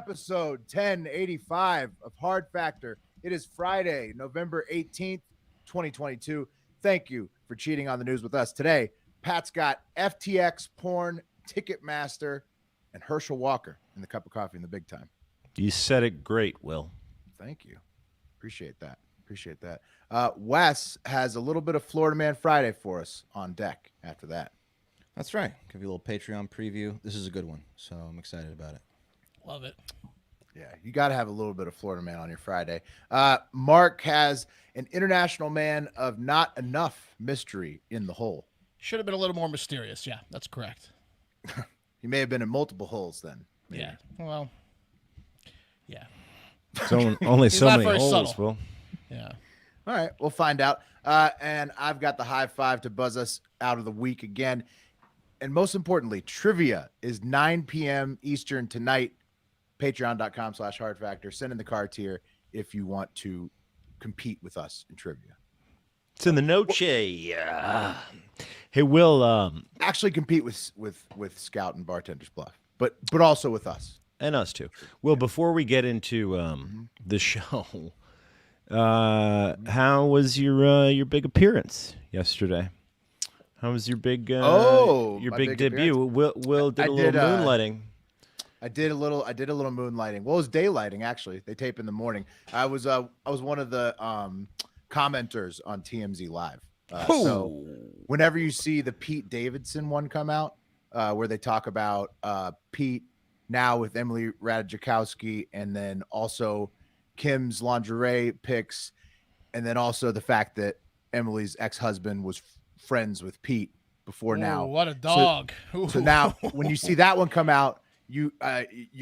episode 1085 of Hard Factor. It is Friday, November 18th, 2022. Thank you for cheating on the news with us today. Pat's got FTX, porn, Ticketmaster, and Herschel Walker in the cup of coffee in the big time. You said it great, Will. Thank you. Appreciate that. Wes has a little bit of Florida Man Friday for us on deck after that. That's right. Give you a little Patreon preview. This is a good one, so I'm excited about it. Love it. Yeah, you got to have a little bit of Florida Man on your Friday. Mark has an international man of not enough mystery in the hole. Should have been a little more mysterious. Yeah, that's correct. He may have been in multiple holes then. Maybe. Yeah. Well, yeah. So only so not many very holes, subtle. Will. Yeah. All right, we'll find out. And I've got the Hive Five to buzz us out of the week again. And most importantly, trivia is 9 p.m. Eastern tonight. Patreon.com/hardfactor. Send in the card tier if you want to compete with us in trivia. It's in the noche. Yeah. Hey, Will. Actually compete with Scout and Bartender's Bluff, but also with us. And us too. Will, before we get into the show, how was your big appearance yesterday? How was your big big debut? Will did a little moonlighting. I did a little moonlighting. Well, it was daylighting actually. They tape in the morning. I was one of the commenters on TMZ Live. So whenever you see the Pete Davidson one come out, where they talk about Pete now with Emily Ratajkowski, and then also Kim's lingerie pics, and then also the fact that Emily's ex-husband was friends with Pete before. Now What a dog. So now when you see that one come out, you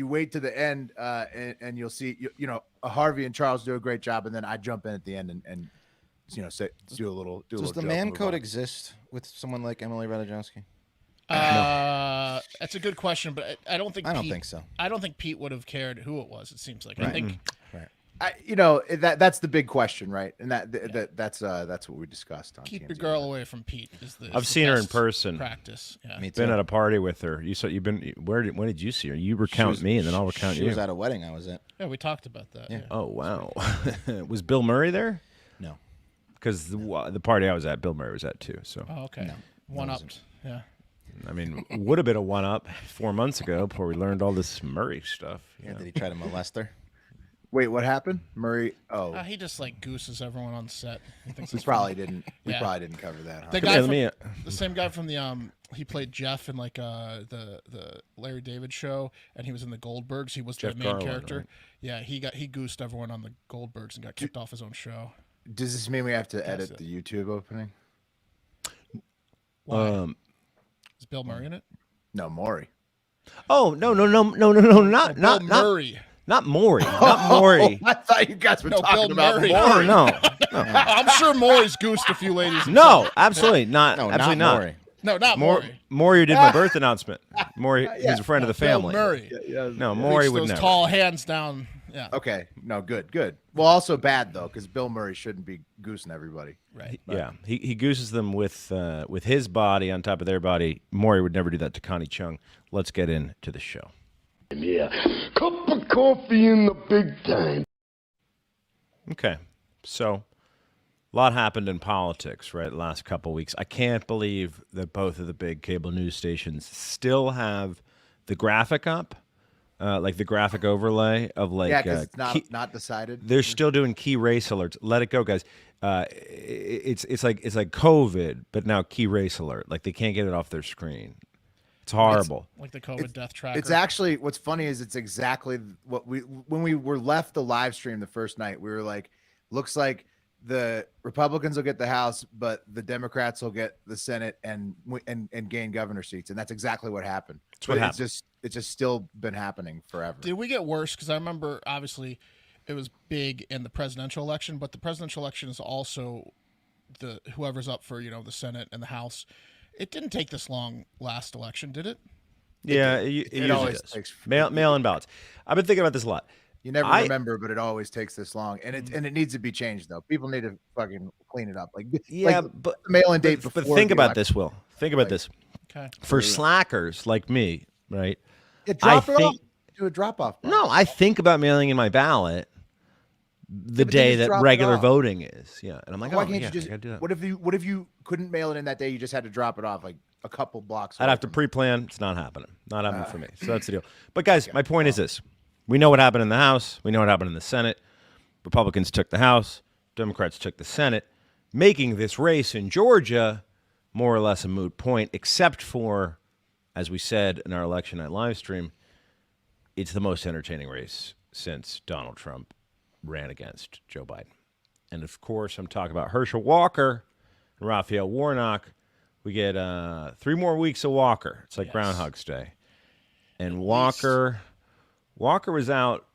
wait to the end and you'll see you know Harvey and Charles do a great job, and then I jump in at the end and do a little. Does the man code exist with someone like Emily Ratajkowski? That's a good question, but I don't think. I don't think so. I don't think Pete would have cared who it was. It seems like. Right. I think. Right. That's the big question, right? And that's what we discussed on. Keep TMZ. your girl away from Pete. I've seen her in person. Practice. Yeah. Me too. Been at a party with her. You've been when did you see her? You recount me, and then I'll recount you. She was at a wedding I was at. Yeah, we talked about that. Yeah. Oh wow. Was Bill Murray there? No. Because the party I was at, Bill Murray was at too. So. Oh, okay. No, One upped. Yeah. I mean, would have been a one-up 4 months ago before we learned all this Murray stuff. Yeah. Did he try to molest her? Wait, what happened? Murray? Oh, He just like gooses everyone on set. He thinks we it's probably funny. didn't. Yeah. We probably didn't cover that. Huh? The guy from, the same guy from the he played Jeff in like the Larry David show, and he was in the Goldbergs. He was Jeff the main Garland, character. right? Yeah, he goosed everyone on the Goldbergs and got kicked off his own show. Does this mean we have to edit the YouTube opening? Why? Is Bill Murray in it? No, Maury. Oh no, not Bill Murray. Not Maury. Not Maury. I thought you guys were talking Bill about Murray. Maury. No. I'm sure Maury's goosed a few ladies. No, absolutely not. No, absolutely not not. Maury. No, not Maury. Maury did my birth announcement. Maury, he's a friend of the Bill family. Murray. No, Maury Reach would those never. tall hands down. Yeah. Okay, no, good. Well, also bad though, because Bill Murray shouldn't be goosing everybody. Right. Yeah, he gooses them with his body on top of their body. Maury would never do that to Connie Chung. Let's get into the show. Yeah, cup of coffee in the big time. Okay, so a lot happened in politics, right, the last couple of weeks. I can't believe that both of the big cable news stations still have the graphic up, like the graphic overlay of like. Yeah, because it's not decided. They're still doing key race alerts. Let it go, guys. It's like COVID, but now key race alert. Like they can't get it off their screen. It's horrible. Like the COVID death tracker. It's actually what's funny is it's exactly what when we were left the live stream the first night, we were like, looks like the Republicans will get the House, but the Democrats will get the Senate and gain governor seats, and that's exactly what happened. That's what happened. It's just still been happening forever. Did we get worse? Because I remember obviously it was big in the presidential election, but the presidential election is also the whoever's up for the Senate and the House. It didn't take this long last election, did it? Yeah, it usually always does. takes Mail-in ballots. I've been thinking about this a lot. You never remember, but it always takes this long, and it needs to be changed though. People need to fucking clean it up. But the mail-in date before. But think about this, Will. Think about this. Okay. For slackers like me, right? Drop it off. do a drop-off box. No, I think about mailing in my ballot the but then day just that drop it regular off. voting is. Yeah, and I'm like, Why oh, can't yeah, you just? I gotta do that. What if you couldn't mail it in that day? You just had to drop it off like a couple blocks. I'd away have to from pre-plan. It's not happening. Not happening for me. So that's the deal. But guys, my point is this: we know what happened in the House. We know what happened in the Senate. Republicans took the House. Democrats took the Senate, making this race in Georgia more or less a moot point, except for, as we said in our election night live stream, it's the most entertaining race since Donald Trump ran against Joe Biden. And of course, I'm talking about Herschel Walker and Raphael Warnock. We get 3 more weeks of Walker. It's like Groundhog's Day. And Walker was out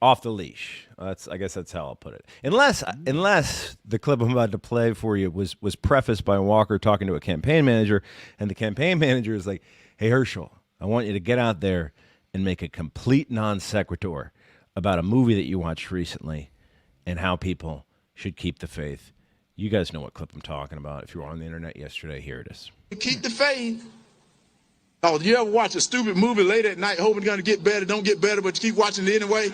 off the leash. I guess that's how I'll put it. Unless the clip I'm about to play for you was prefaced by Walker talking to a campaign manager, and the campaign manager is like, "Hey Herschel, I want you to get out there and make a complete non sequitur about a movie that you watched recently and how people should keep the faith." You guys know what clip I'm talking about. If you were on the internet yesterday, here it is. Keep the faith. Oh, you ever watch a stupid movie late at night hoping it's going to get better, don't get better, but you keep watching it anyway?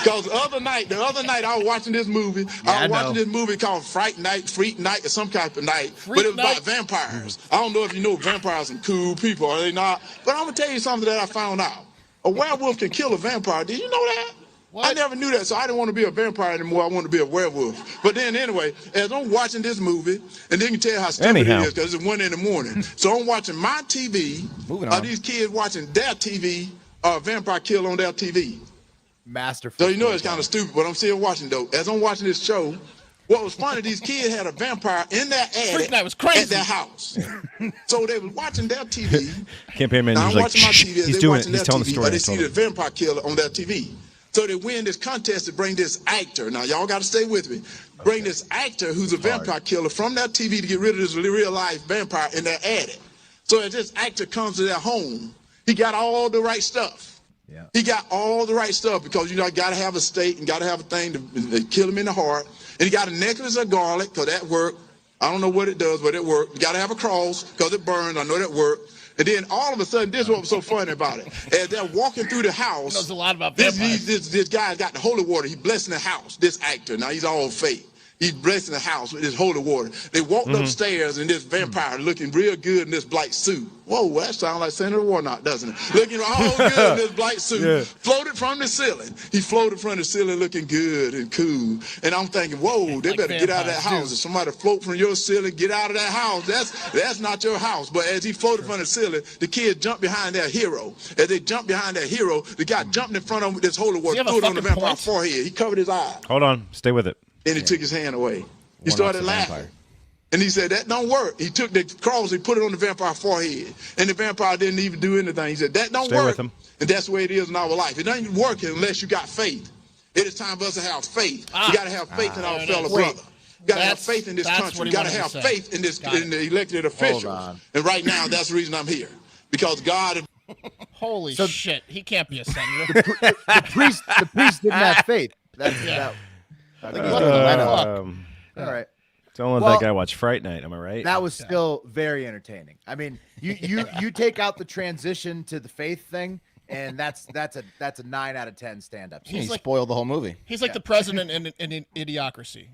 Because the other night I was watching this movie. I was watching this movie called Freak Night, or some type of night. But it was about vampires. I don't know if you know vampires are cool people, are they not? But I'm going to tell you something that I found out. A werewolf can kill a vampire. Did you know that? What? I never knew that, so I didn't want to be a vampire anymore. I wanted to be a werewolf. But then anyway, as I'm watching this movie, and then you can tell how stupid it is because it's 1 a.m. So I'm watching my TV. These kids watching their TV, vampire kill on their TV. Masterful. So you know it's kind of stupid, but I'm still watching though. As I'm watching this show, what was funny, these kids had a vampire in their attic at their house. So they was watching their TV. Campaign manager's like, watching my TV as he's they doing watching it. He's their telling the TV, story. but they see the vampire killer on their TV. So they win this contest to bring this actor. Now, y'all got to stay with me. Bring this actor who's a vampire killer from that TV to get rid of this real-life vampire in their attic. So as this actor comes to their home, he got all the right stuff. Yeah. He got all the right stuff because, you know, got to have a stake and got to have a thing to kill him in the heart. And he got a necklace of garlic because that worked. I don't know what it does, but it worked. You got to have a cross because it burns. I know that worked. And then all of a sudden, this is what was so funny about it. As they're walking through the house, knows a lot about this guy got the holy water. He's blessing the house, this actor. Now, he's all fake. He's blessing the house with this holy water. They walked upstairs, and this vampire looking real good in this black suit. Whoa, that sounds like Senator Warnock, doesn't it? Looking all good in this black suit. Floated from the ceiling. He floated from the ceiling looking good and cool. And I'm thinking, whoa, they better get out of that house. If somebody float from your ceiling, get out of that house. That's not your house. But as he floated from the ceiling, the kids jumped behind their hero. As they jumped behind their hero, the guy jumped in front of him with this holy water, threw it on the vampire's forehead. He covered his eyes. Hold on. Stay with it. Then he took his hand away. He started laughing. And he said, that don't work. He took the cross, he put it on the vampire's forehead. And the vampire didn't even do anything. He said, that don't work. With him. And that's the way it is in our life. It doesn't work unless you got faith. It is time for us to have faith. You got to have faith in our fellow brother. You got to have faith in this country. You got to have faith in the elected officials. And right now, that's the reason I'm here. Because God... Holy shit. He can't be a senator. The priest didn't have faith. All right. Don't let that guy watch Fright Night. Am I right? That was still very entertaining. I mean, you take out the transition to the faith thing, and that's a 9 out of 10 stand-up. He spoiled the whole movie. He's like the president in Idiocracy.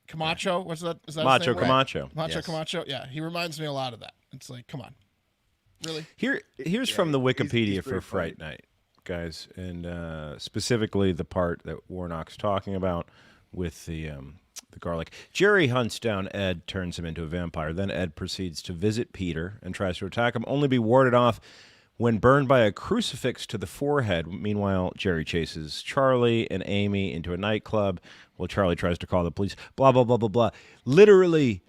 Camacho, what's that? Is that Macho his name? Camacho. Macho Yes. Camacho. Yeah, he reminds me a lot of that. It's like, come on, really? Here's from the Wikipedia he's for Fright Night, guys, and specifically the part that Warnock's talking about with the garlic. Jerry hunts down Ed, turns him into a vampire. Then Ed proceeds to visit Peter and tries to attack him, only be warded off when burned by a crucifix to the forehead. Meanwhile, Jerry chases Charlie and Amy into a nightclub while Charlie tries to call the police. Blah, blah, blah, blah, blah. Literally,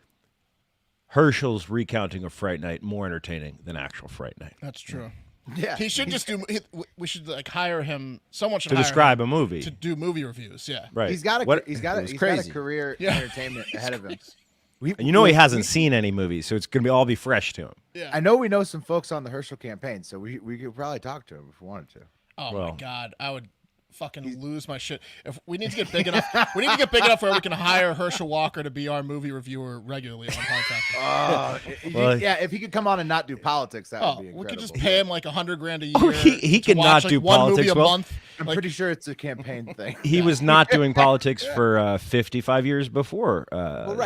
Herschel's recounting of Fright Night more entertaining than actual Fright Night. That's true. Yeah, He should just do. We should like hire him. Someone should To hire describe him a movie. to do movie reviews. Yeah, Right. he's got a career Yeah. entertainment ahead of him. And you know he hasn't seen any movies, so it's going to all be fresh to him. yeah. I know we know some folks on the Herschel campaign, so we could probably talk to him if we wanted to. Oh Well. my God, I would fucking lose my shit. If we need to get big enough, we need to get big enough where we can hire Herschel Walker to be our movie reviewer regularly on Hive Five. Yeah, if he could come on and not do politics, that would be incredible. We could just pay him like $100,000 a year. Oh, he to could watch, not do one politics movie a well. month. I'm pretty sure it's a campaign thing. He was not doing politics for 55 years before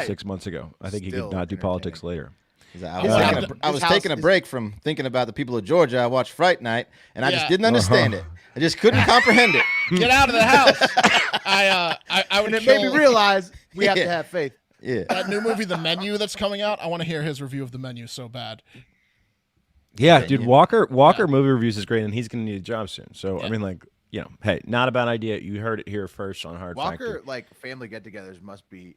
6 months ago. I think he Still could not do politics later. I was taking a break from thinking about the people of Georgia. I watched Fright Night, and I just didn't understand it. I just couldn't comprehend it. Get out of the house. I would And it made me realize we have to have faith. Yeah. that new movie, The Menu, that's coming out. I want to hear his review of The Menu so bad. Yeah, dude, Walker movie reviews is great, and he's going to need a job soon. So, I mean, like, you know, hey, not a bad idea. You heard it here first on Hard Walker, Factor. like family get-togethers, must be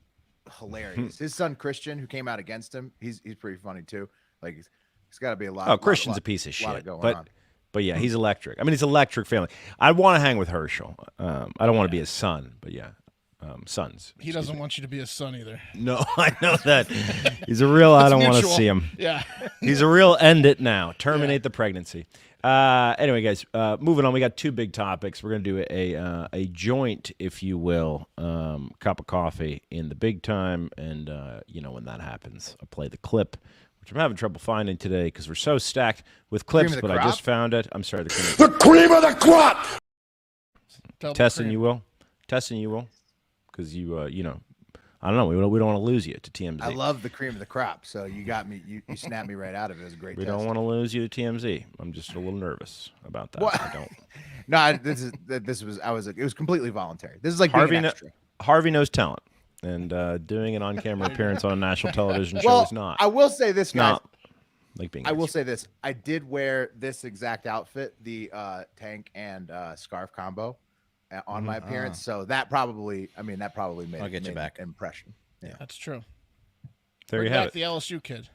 hilarious. His son Christian, who came out against him, he's pretty funny too. Like he's got to be a lot. Oh, Christian's a piece of lot shit. going But on. But yeah, he's electric. I mean, he's electric family. I want to hang with Herschel. I don't want to be his son, but yeah, sons. He doesn't want you to be his son either. No, I know that. He's a real. I don't want to mutual. see him. Yeah. He's a real. End it now. Terminate the pregnancy. Anyway, guys, moving on. We got two big topics. We're gonna do a joint, if you will, cup of coffee in the big time, and you know when that happens, I'll play the clip, which I'm having trouble finding today because we're so stacked with clips. But I just found it. I'm sorry, The cream of the crop! Testing you will, because you know, I don't know. We don't want to lose you to TMZ. I love the cream of the crop. So you got me. You snapped me right out of it. It was a great. We don't want to lose you to TMZ. I'm just a little nervous about that. What? I don't. No, it was completely voluntary. This is like being an extra. Harvey knows talent, and doing an on-camera appearance on a national television show Well, is not. I will say this, guys. Not like being. I will say this. I did wear this exact outfit, the tank and scarf combo, on my appearance. So that probably, made I'll get you back. an impression. Yeah. That's true. There Bring you have back it. the LSU kid.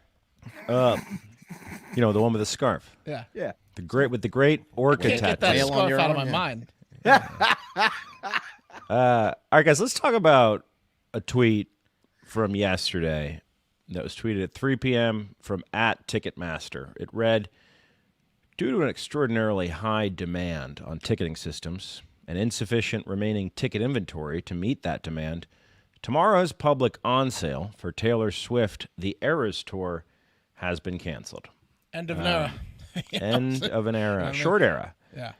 You know, the one with the scarf. Yeah. Yeah. The great orca Can't get that tattoo. Nail on scarf your out of arm, my yeah. mind. All right, guys, let's talk about a tweet from yesterday that was tweeted at 3 p.m. from @Ticketmaster. It read, due to an extraordinarily high demand on ticketing systems and insufficient remaining ticket inventory to meet that demand, tomorrow's public on sale for Taylor Swift, The Eras Tour, has been canceled. End of an era. End of an era. Short era. Yeah.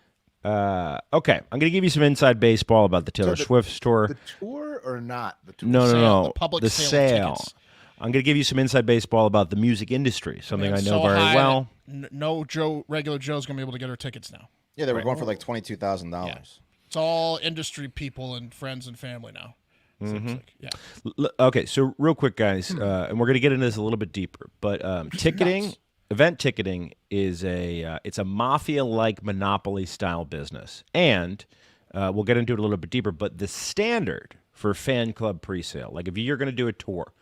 Okay, I'm going to give you some inside baseball about the Taylor Swift tour. The tour or not the tour? No. The public The sale of sale. tickets. I'm going to give you some inside baseball about the music industry, something I It's know so very high well. that No regular Joe's gonna be able to get her tickets now. Yeah, they were going for like $22,000. Yeah. It's all industry people and friends and family now. Seems like. Yeah. Okay, so real quick, guys, and we're going to get into this a little bit deeper, but ticketing, event ticketing is it's a mafia-like monopoly-style business, and we'll get into it a little bit deeper, but the standard for fan club presale, like if you're going to do a tour,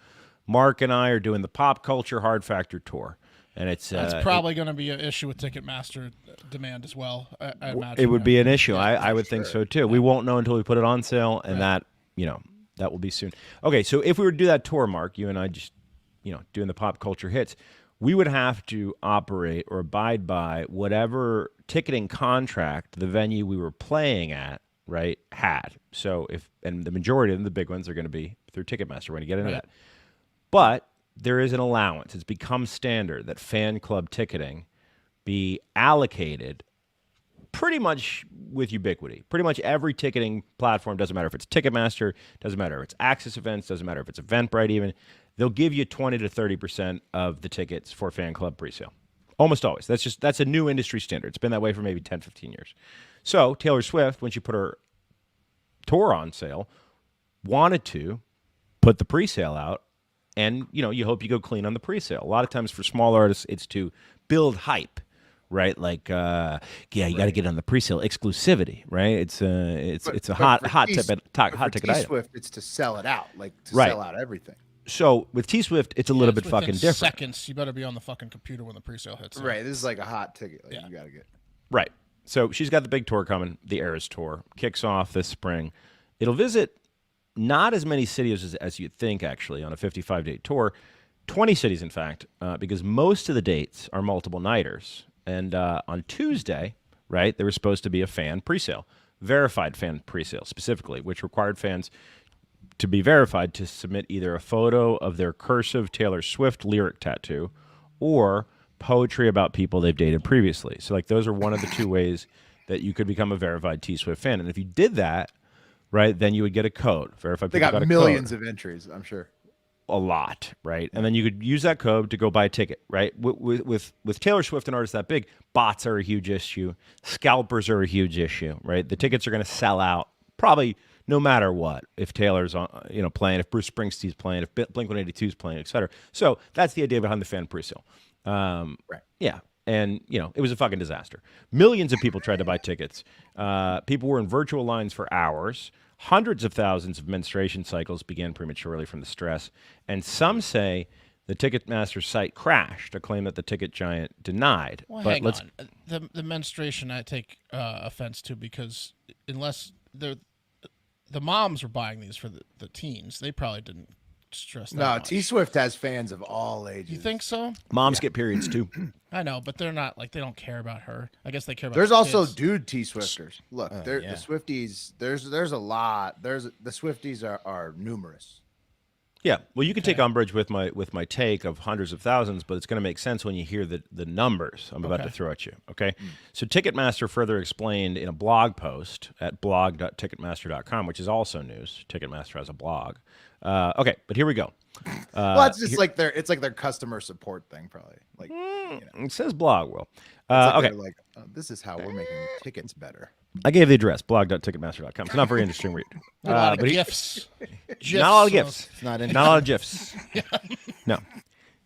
Mark and I are doing the Pop Culture Hard Factor tour, and That's probably going to be an issue with Ticketmaster demand as well. I imagine it would be an issue. I would think so too. We won't know until we put it on sale, and that will be soon. Okay, so if we were to do that tour, Mark, you and I just doing the pop culture hits, we would have to operate or abide by whatever ticketing contract the venue we were playing at had. So and the majority of them, the big ones, are going to be through Ticketmaster. We're going to get into that, but there is an allowance. It's become standard that fan club ticketing be allocated pretty much with ubiquity. Pretty much every ticketing platform, doesn't matter if it's Ticketmaster, doesn't matter if it's Access Events, doesn't matter if it's Eventbrite even, they'll give you 20 to 30% of the tickets for fan club presale. Almost always. That's a new industry standard. It's been that way for maybe 10, 15 years. So Taylor Swift, when she put her tour on sale, wanted to put the presale out, and you hope you go clean on the presale. A lot of times for small artists, it's to build hype. Right, like you got to get on the presale exclusivity. Right, it's a hot ticket item. Swift, it's to sell it out, sell out everything. So with T Swift, it's a little bit fucking different. Seconds, you better be on the fucking computer when the presale hits. Right, this is like a hot ticket. You got to get. Right. So she's got the big tour coming. The Eras Tour kicks off this spring. It'll visit not as many cities as you'd think, actually, on a 55-day tour. 20 cities, in fact, because most of the dates are multiple nighters. And on Tuesday, right, there was supposed to be a fan presale. verified fan presale specifically, which required fans to be verified to submit either a photo of their cursive Taylor Swift lyric tattoo or poetry about people they've dated previously. So like those are one of the two ways that you could become a verified T-Swift fan. And if you did that, right, then you would get a code. Verified They people got a millions code. of entries, I'm sure. A lot, right? And then you could use that code to go buy a ticket, right? With Taylor Swift, an artist that big, bots are a huge issue. Scalpers are a huge issue, right? The tickets are going to sell out probably no matter what. If Taylor's playing, if Bruce Springsteen's playing, if Blink-182 is playing, et cetera. So that's the idea behind the fan presale. Right. Yeah. And, it was a fucking disaster. Millions of people tried to buy tickets. People were in virtual lines for hours. Hundreds of thousands of menstruation cycles began prematurely from the stress. And some say the Ticketmaster site crashed, a claim that the ticket giant denied. Well, but hang on. The menstruation I take offense to, because unless the moms were buying these for the teens, they probably didn't stress that much. T-Swift has fans of all ages. You think so? Moms get periods too. I know, but they're not they don't care about her. I guess they care about. There's the also kids. dude T-Swifters. Look, the yeah. Swifties. There's a lot. The Swifties are numerous. Yeah, well, you can take umbrage with my take of hundreds of thousands, but it's going to make sense when you hear the numbers I'm about to throw at you. Okay, so Ticketmaster further explained in a blog post at blog.ticketmaster.com, which is also news. Ticketmaster has a blog. Okay, but here we go. Well, it's just like their customer support thing, probably. Like It says blog. Well, okay, okay. like this is how we're making tickets better. I gave the address, blog.ticketmaster.com. It's not very interesting read. A lot of but gifs. Not a lot of gifs. It's not Not a lot of gifs. No.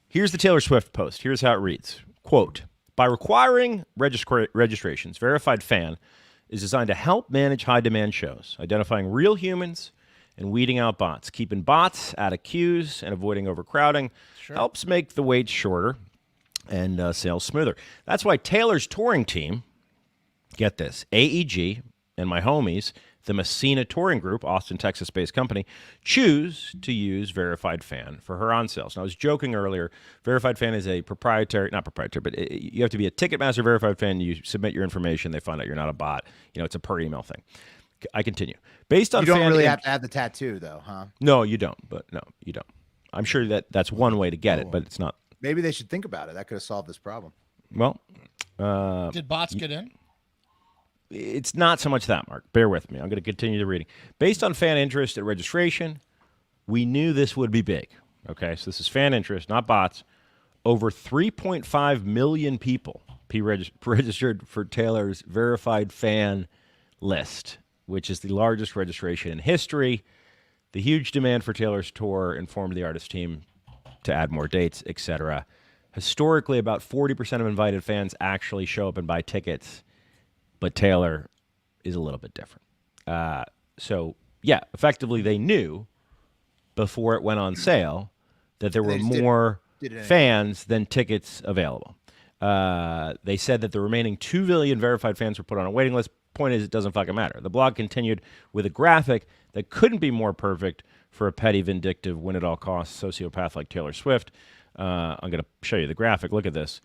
Here's the Taylor Swift post. Here's how it reads. Quote, by requiring registrations, Verified Fan is designed to help manage high-demand shows, identifying real humans and weeding out bots. Keeping bots out of queues and avoiding overcrowding helps make the waits shorter and sales smoother. That's why Taylor's touring team, get this, AEG and my homies, the Messina Touring Group, Austin, Texas-based company, choose to use Verified Fan for her on sales. Now, I was joking earlier. Verified Fan is a not proprietary, but you have to be a Ticketmaster Verified Fan. You submit your information. They find out you're not a bot. It's a per email thing. I continue. Based on You don't fan really have to add the tattoo, though, huh? No, you don't. But no, you don't. I'm sure that's one way to get it, but it's not. Maybe they should think about it. That could have solved this problem. Well, Did bots get in? it's not so much that, Mark. Bear with me. I'm going to continue the reading. Based on fan interest at registration, we knew this would be big. Okay, so this is fan interest, not bots. Over 3.5 million people registered for Taylor's Verified Fan list, which is the largest registration in history. The huge demand for Taylor's tour informed the artist team to add more dates, etc. Historically, about 40% of invited fans actually show up and buy tickets, but Taylor is a little bit different. So, yeah, effectively they knew before it went on sale that there were more fans than tickets available. They said that the remaining 2 million verified fans were put on a waiting list. Point is, it doesn't fucking matter. The blog continued with a graphic that couldn't be more perfect for a petty, vindictive, win-at-all-costs sociopath like Taylor Swift. I'm going to show you the graphic. Look at this.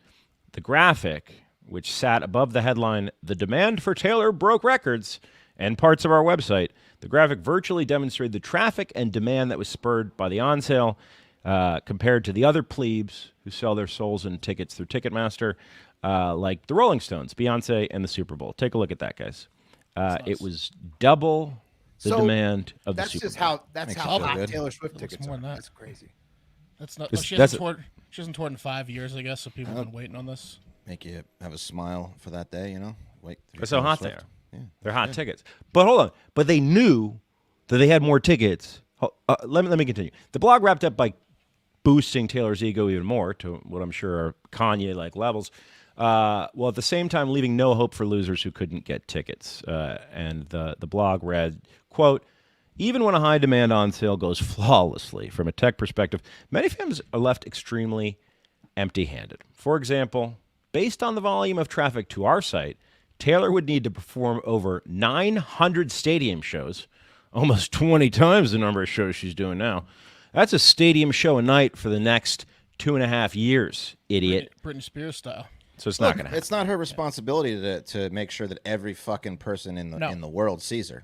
The graphic, which sat above the headline, "The demand for Taylor broke records," and parts of our website, the graphic virtually demonstrated the traffic and demand that was spurred by the on-sale compared to the other plebes who sell their souls and tickets through Ticketmaster, like the Rolling Stones, Beyonce, and the Super Bowl. Take a look at that, guys. Nice. It was double the demand of the Super Bowl. That's Makes how you feel hot good. Taylor Swift Looks tickets more are. than that. That's crazy. That's not. This- She that's hasn't toured in 5 years, I guess. So people have been waiting on this. Make you have a smile for that day, Wait. That's how hot they Swift. are. Yeah. They're hot tickets. But hold on. But they knew that they had more tickets. Let me continue. The blog wrapped up by boosting Taylor's ego even more to what I'm sure are Kanye-like levels, while at the same time leaving no hope for losers who couldn't get tickets. And the blog read, quote, "Even when a high demand on sale goes flawlessly from a tech perspective, many fans are left extremely empty-handed. For example, based on the volume of traffic to our site, Taylor would need to perform over 900 stadium shows, almost 20 times the number of shows she's doing now. That's a stadium show a night for the next 2.5 years, idiot." Britney Spears style. So it's not going to happen. It's not her responsibility to make sure that every fucking person in the world sees her.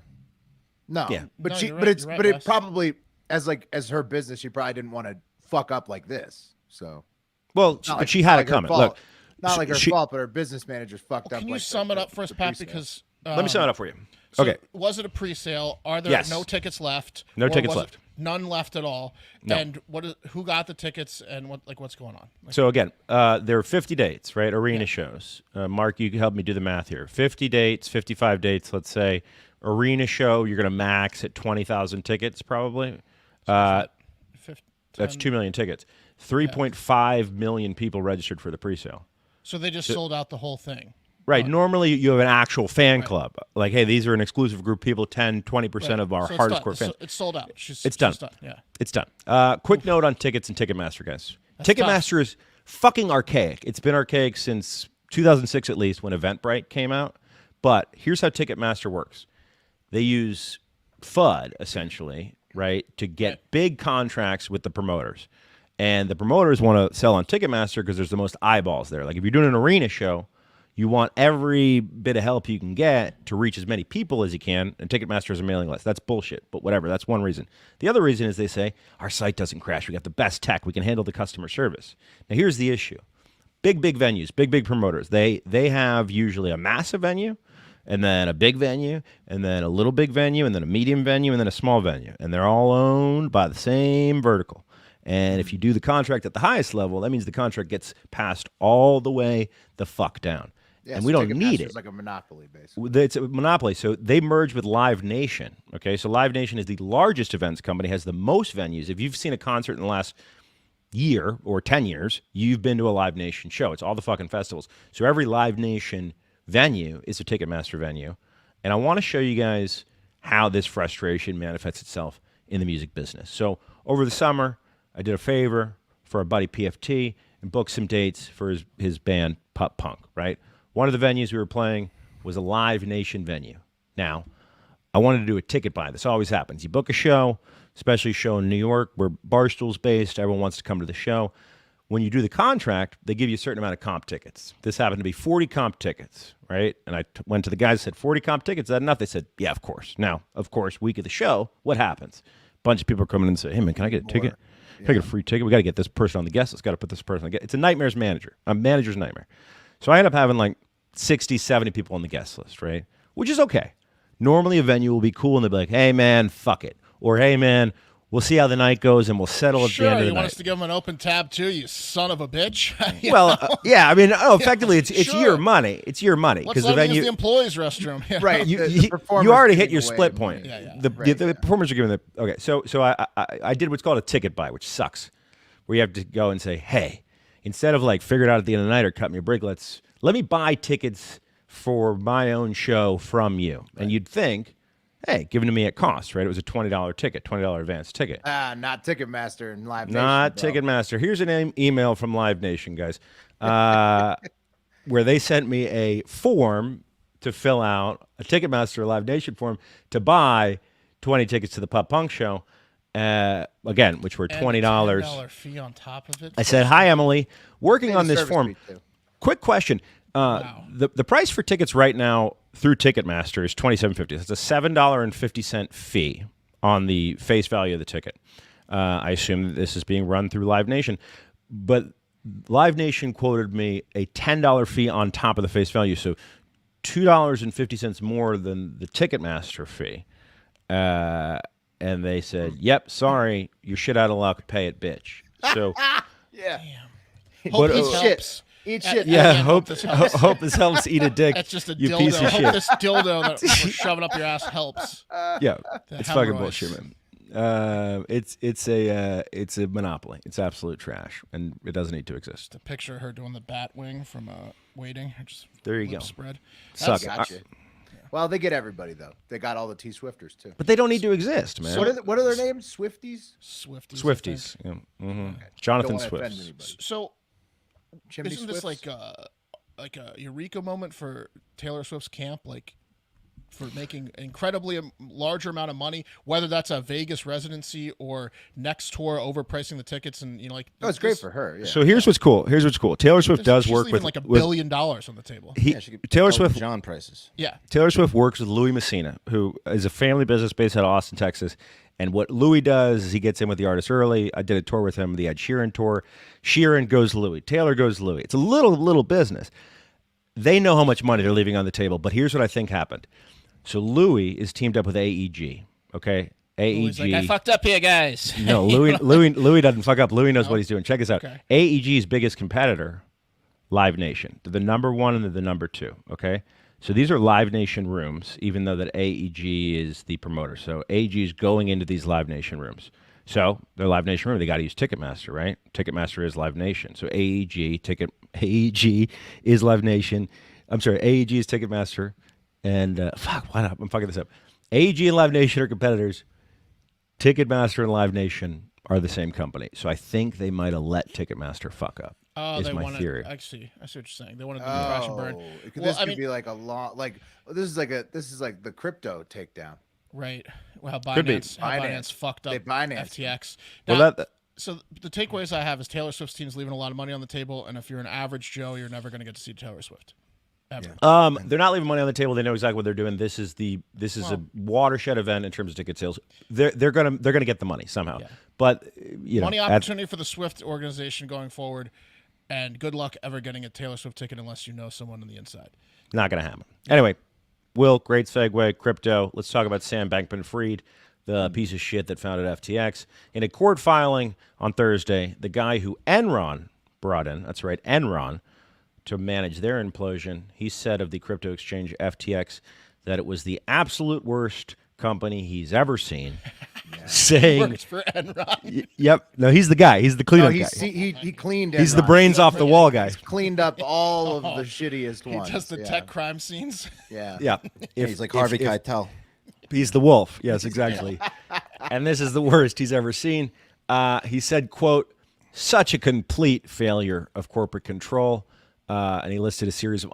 No, Yeah. but No, she, you're but right, it's, you're right, but it Wes. probably as her business, she probably didn't want to fuck up like this. So, Well, not but she had it her coming. fault. Look, Not like her she- fault, but her business manager fucked up. Can you like sum it up for us, the Pat? pre-sale. Because let me sum it up for you. so Okay. was it a pre-sale? Are there Yes. no tickets left? No Or tickets was it left. None left at all. No. And who got the tickets and what's going on? So again, there are 50 dates, right? Arena shows. Mark, you can help me do the math here. 50 dates, 55 dates, let's say. Arena show, you're going to max at 20,000 tickets probably. That's 2 million tickets. 3.5 million people registered for the pre-sale. So they just sold out the whole thing. Right. Normally, you have an actual fan club. Like, hey, these are an exclusive group of people, 10, 20% of our So hardcore fans. It's sold out. It's done. Yeah. It's done. Quick note on tickets and Ticketmaster, guys. Ticketmaster is fucking archaic. It's been archaic since 2006 at least when Eventbrite came out. But here's how Ticketmaster works. They use FUD, essentially, right, to get big contracts with the promoters. And the promoters want to sell on Ticketmaster because there's the most eyeballs there. Like if you're doing an arena show, you want every bit of help you can get to reach as many people as you can, and Ticketmaster is a mailing list. That's bullshit, but whatever. That's one reason. The other reason is they say, our site doesn't crash. We got the best tech. We can handle the customer service. Now, here's the issue. Big venues, big promoters. They have usually a massive venue, and then a big venue, and then a little big venue, and then a medium venue, and then a small venue. And they're all owned by the same vertical. And if you do the contract at the highest level, that means the contract gets passed all the way the fuck down. Yeah, and so we don't Ticketmaster's need it. like a monopoly, basically. It's a monopoly. So they merged with Live Nation. Okay, so Live Nation is the largest events company, has the most venues. If you've seen a concert in the last year or 10 years, you've been to a Live Nation show. It's all the fucking festivals. So every Live Nation venue is a Ticketmaster venue. And I want to show you guys how this frustration manifests itself in the music business. So over the summer, I did a favor for our buddy PFT and booked some dates for his band Pup Punk, right? One of the venues we were playing was a Live Nation venue. Now, I wanted to do a ticket buy. This always happens. You book a show, especially a show in New York where Barstool's based. Everyone wants to come to the show. When you do the contract, they give you a certain amount of comp tickets. This happened to be 40 comp tickets, right? And I went to the guys and said, 40 comp tickets, is that enough? They said, yeah, of course. Now, of course, week of the show, what happens? A bunch of people are coming in and say, hey, man, can I get a ticket? Can I get a free ticket? We got to get this person on the guest list. Got to put this person on the guest. It's a nightmare's manager. A manager's nightmare. So I end up having like 60, 70 people on the guest list, right? Which is okay. Normally a venue will be cool and they'll be like, hey, man, fuck it. Or, hey, man, we'll see how the night goes and we'll settle at the end of the you night. want us to give them an open tab too, you son of a bitch? Yeah, I mean, effectively, it's your money. It's your money. Let's The let them venue, use the employees' restroom. Yeah. Right. you performers already giving hit your away split the point. money. Yeah. The performers are giving the okay. So I did what's called a ticket buy, which sucks, where you have to go and say, hey, instead of like figure it out at the end of the night or cut me a break, let me buy tickets for my own show from you. Right. And you'd think, hey, given to me at cost, right? It was a $20 ticket, $20 advance ticket. Not Ticketmaster and Live Nation. Not bro. Ticketmaster. Here's an email from Live Nation, guys, where they sent me a form to fill out, a Ticketmaster Live Nation form to buy 20 tickets to the Pup Punk show, again, which were $20. $10 fee on top of it. I said, hi, Emily. Working on this service form. fee, too. Quick question. The price for tickets right now through Ticketmaster is $27.50. That's a $7.50 fee on the face value of the ticket. I assume that this is being run through Live Nation. But Live Nation quoted me a $10 fee on top of the face value, so $2.50 more than the Ticketmaster fee. And they said, yep, sorry, you're shit out of luck, pay it, bitch. So, Yeah. Hope But, this shit. helps. Eat shit. yeah, Again, hope this helps. hope this helps eat a dick. That's just a you dildo. piece of Hope shit. this dildo that we're shoving up your ass helps. Yeah, it's fucking hemorrhoids. bullshit, man. It's a monopoly. It's absolute trash, and it doesn't need to exist. The picture of her doing the bat wing from Waiting. Just There you lip go. Spread. Suck. Gotcha. Well, they get everybody though. They got all the T Swifters too. But they don't need to exist, man. What are their names? Swifties. Swifties. I Swifties. think. Yeah. Mm-hmm. Don't Jonathan want to offend Swift. anybody. So Chimney isn't this Swifts? like a eureka moment for Taylor Swift's camp? Like for making incredibly larger amount of money, whether that's a Vegas residency or next tour, overpricing the tickets, and Oh, it's great for her. Yeah. So here's what's cool. Taylor Swift does she's work leaving with like $1 billion on the table. Taylor Swift. John prices. Yeah. Taylor Swift works with Louis Messina, who is a family business based out of Austin, Texas. And what Louis does is he gets in with the artist early. I did a tour with him, the Ed Sheeran tour. Sheeran goes to Louis. Taylor goes to Louis. It's a little business. They know how much money they're leaving on the table. But here's what I think happened. So Louis is teamed up with AEG. Okay, AEG. Louis like, I fucked up here, guys. No, Louis doesn't fuck up. Louis knows what he's doing. Check this out. Okay. AEG's biggest competitor, Live Nation. They're the number 1 and they're the number 2. Okay. So these are Live Nation rooms, even though that AEG is the promoter. So AEG is going into these Live Nation rooms. So they're Live Nation room. They got to use Ticketmaster, right? Ticketmaster is Live Nation. So AEG is Live Nation. I'm sorry, AEG is Ticketmaster. And I'm fucking this up. AEG and Live Nation are competitors. Ticketmaster and Live Nation are the same company. So I think they might have let Ticketmaster fuck up. Oh, is they my wanted, theory. I see what you're saying. They wanted to do crash and burn. This could be like a long, this is like the crypto takedown. Right. Well, how Could be. Binance fucked up FTX. Well, Now, so the takeaways I have is Taylor Swift's team's leaving a lot of money on the table, and if you're an average Joe, you're never going to get to see Taylor Swift. Ever. They're not leaving money on the table. They know exactly what they're doing. This is a watershed event in terms of ticket sales. They're gonna get the money somehow. Yeah. But money opportunity for the Swift organization going forward, and good luck ever getting a Taylor Swift ticket unless you know someone on the inside. Not gonna happen. Anyway, Will, great segue. Crypto. Let's talk about Sam Bankman-Fried, the piece of shit that founded FTX. In a court filing on Thursday, the guy who Enron brought in, that's right, Enron, to manage their implosion, he said of the crypto exchange FTX that it was the absolute worst company he's ever seen. Saying, works for Enron. Yep. No, he's the guy. He's the cleanup guy. He cleaned. He's Enron. the brains off the wall guy. He's cleaned up all of the shittiest ones. He does the tech crime scenes. Yeah. Yeah. He's like Harvey Keitel. He's the wolf. Yes, exactly. And this is the worst he's ever seen. He said, quote, such a complete failure of corporate control. And he listed a series of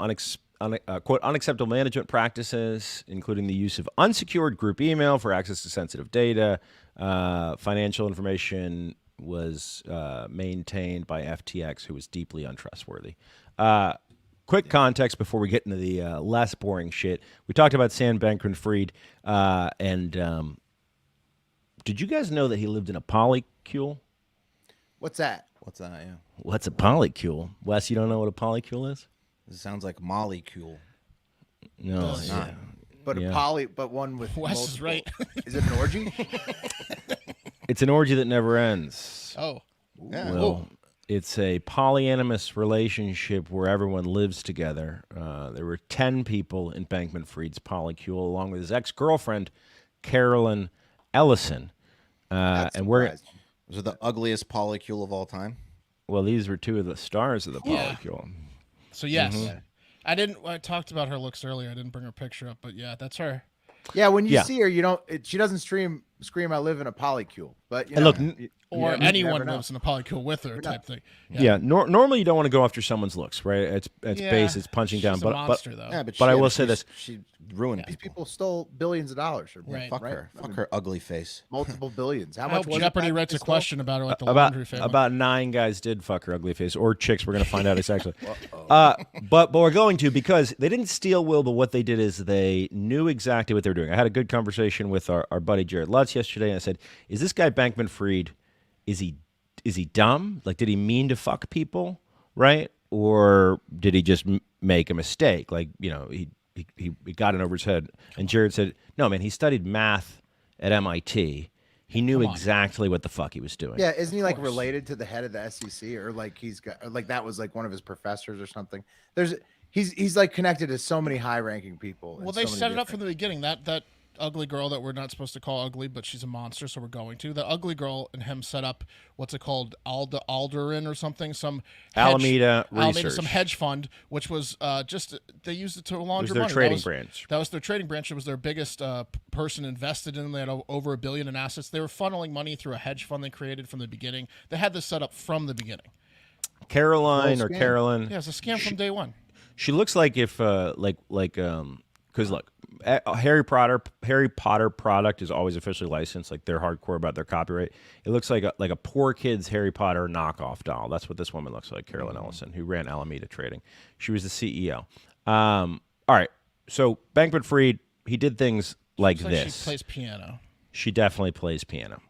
quote, unacceptable management practices, including the use of unsecured group email for access to sensitive data. Financial information was maintained by FTX, who was deeply untrustworthy. Quick context before we get into the less boring shit. We talked about Sam Bankman-Fried, and did you guys know that he lived in a polycule? What's that? Yeah. What's a polycule? Wes, you don't know what a polycule is? It sounds like molecule. No, it's not. But but one with Wes multiple. is right. Is it an orgy? it's an orgy that never ends. Oh. Yeah. Well, it's a polyamorous relationship where everyone lives together. There were 10 people in Bankman-Fried's polycule, along with his ex-girlfriend, Carolyn Ellison. And we're Was it the ugliest polycule of all time? well, these were two of the stars of the polycule. So yes, I talked about her looks earlier. I didn't bring her picture up, but yeah, that's her. Yeah, when you see her, you don't. She doesn't scream, "I live in a polycule." But you know, look, or anyone lives in a polycule with her type thing. Yeah, normally you don't want to go after someone's looks, right? It's base, it's punching down. She's But a monster, though. Yeah, but I will say this: she ruined these people. people stole billions of dollars. Right. Fuck her. Fuck her ugly face. Multiple billions. How I hope much? Jeopardy writes a question about her, like the about laundry family. about 9 guys did fuck her ugly face, or chicks. We're gonna find out exactly. But we're going to, because they didn't steal Will, but what they did is they knew exactly what they were doing. I had a good conversation with our buddy Jared Lutz yesterday, and I said, "Is this guy Bankman-Fried? Is he dumb? Like, did he mean to fuck people, right? Or did he just make a mistake? Like, you know, he got it over his head." And Jared said, "No, man, he studied math at MIT. He knew exactly what the fuck he was doing." Yeah, isn't he like related to the head of the SEC, or like he's got, or like that was like one of his professors or something? He's like connected to so many high-ranking people. Well, they set it up from the beginning. That ugly girl that we're not supposed to call ugly, but she's a monster, so we're going to. The ugly girl and him set up, what's it called, Alderin or something, some Alameda Research, some hedge fund, which was just they used it to launder their money. trading branch. That was their trading branch. It was their biggest person invested in. They had over $1 billion in assets. They were funneling money through a hedge fund they created from the beginning. They had this set up from the beginning. Caroline or Carolyn. Yeah, it's a scam from day one. She looks like if because look, Harry Potter product is always officially licensed. Like they're hardcore about their copyright. It looks like a poor kid's Harry Potter knockoff doll. That's what this woman looks like, Carolyn Ellison, who ran Alameda Trading. She was the CEO. All right. So Bankman-Fried, he did things like this. She plays piano. She definitely plays piano.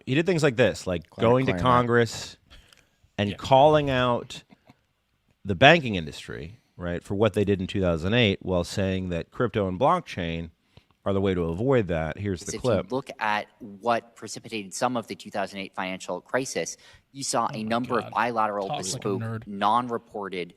He did things like this, like going to Congress and calling out the banking industry, right, for what they did in 2008, while saying that crypto and blockchain are the way to avoid that. Here's the clip. If you look at what precipitated some of the 2008 financial crisis, you saw a number of bilateral, bespoke, non-reported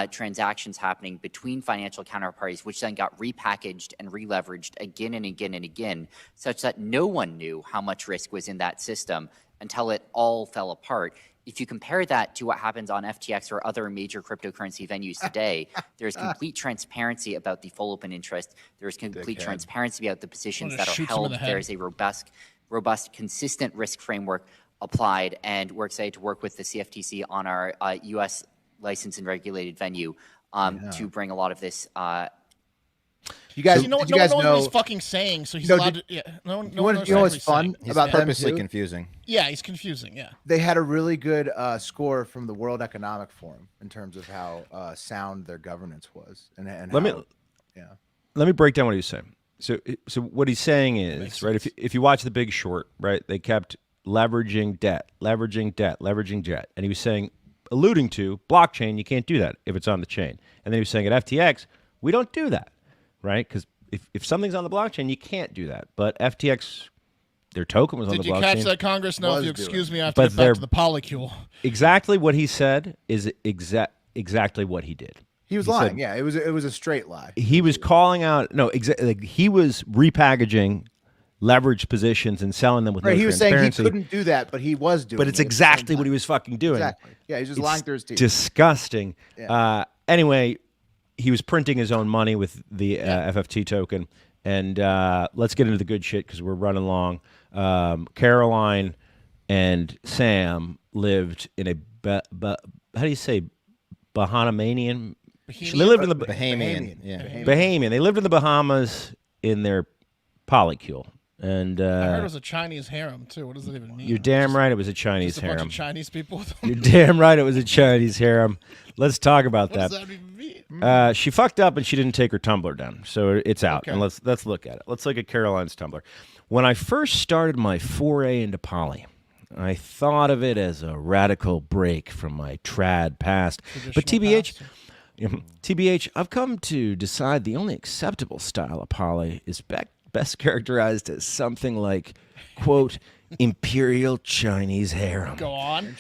transactions happening between financial counterparties, which then got repackaged and re-leveraged again and again and again, such that no one knew how much risk was in that system until it all fell apart. If you compare that to what happens on FTX or other major cryptocurrency venues today, there's complete transparency about the full open interest. There's complete transparency about the positions that are held. There's a robust, consistent risk framework applied, and we're excited to work with the CFTC on our U.S. licensed and regulated venue to bring a lot of this. You guys, no one knows what he's fucking saying, so he's allowed to. Yeah, no one knows what's fun about them purposely confusing. Yeah, he's confusing. Yeah, they had a really good score from the World Economic Forum in terms of how sound their governance was, and let me break down what he's saying. So what he's saying is, right, if you watch The Big Short, right, they kept leveraging debt, and he was saying, alluding to blockchain, you can't do that if it's on the chain, and then he was saying at FTX, we don't do that. Right, because if something's on the blockchain, you can't do that. But FTX, their token was on the blockchain. Did you catch that, Congress? No, if you excuse me, I have to get back to the polycule. Exactly what he said is exactly what he did. He was lying. Yeah, it was a straight lie. He was calling out. No, he was repackaging leveraged positions and selling them with no transparency. He was saying he couldn't do that, but he was doing it. But it's exactly what he was fucking doing. Exactly. Yeah, he's just lying through his teeth. Disgusting. Yeah. Anyway. He was printing his own money with the FFT token. And let's get into the good shit because we're running long. Caroline and Sam lived in a, how do you say, Bahamanian? They lived in the Bahamian. Yeah. Bahamian. They lived in the Bahamas in their polycule. And I heard it was a Chinese harem too. What does it even mean? You're damn right it was a Chinese harem. Bunch of Chinese people. You're damn right it was a Chinese harem. Let's talk about that. What does that even mean? She fucked up and she didn't take her tumbler down, so it's out. Okay. And let's look at it. Let's look at Caroline's tumbler. When I first started my foray into poly, I thought of it as a radical break from my trad past. But TBH, I've come to decide the only acceptable style of poly is best characterized as something like, quote, imperial Chinese harem. Go on.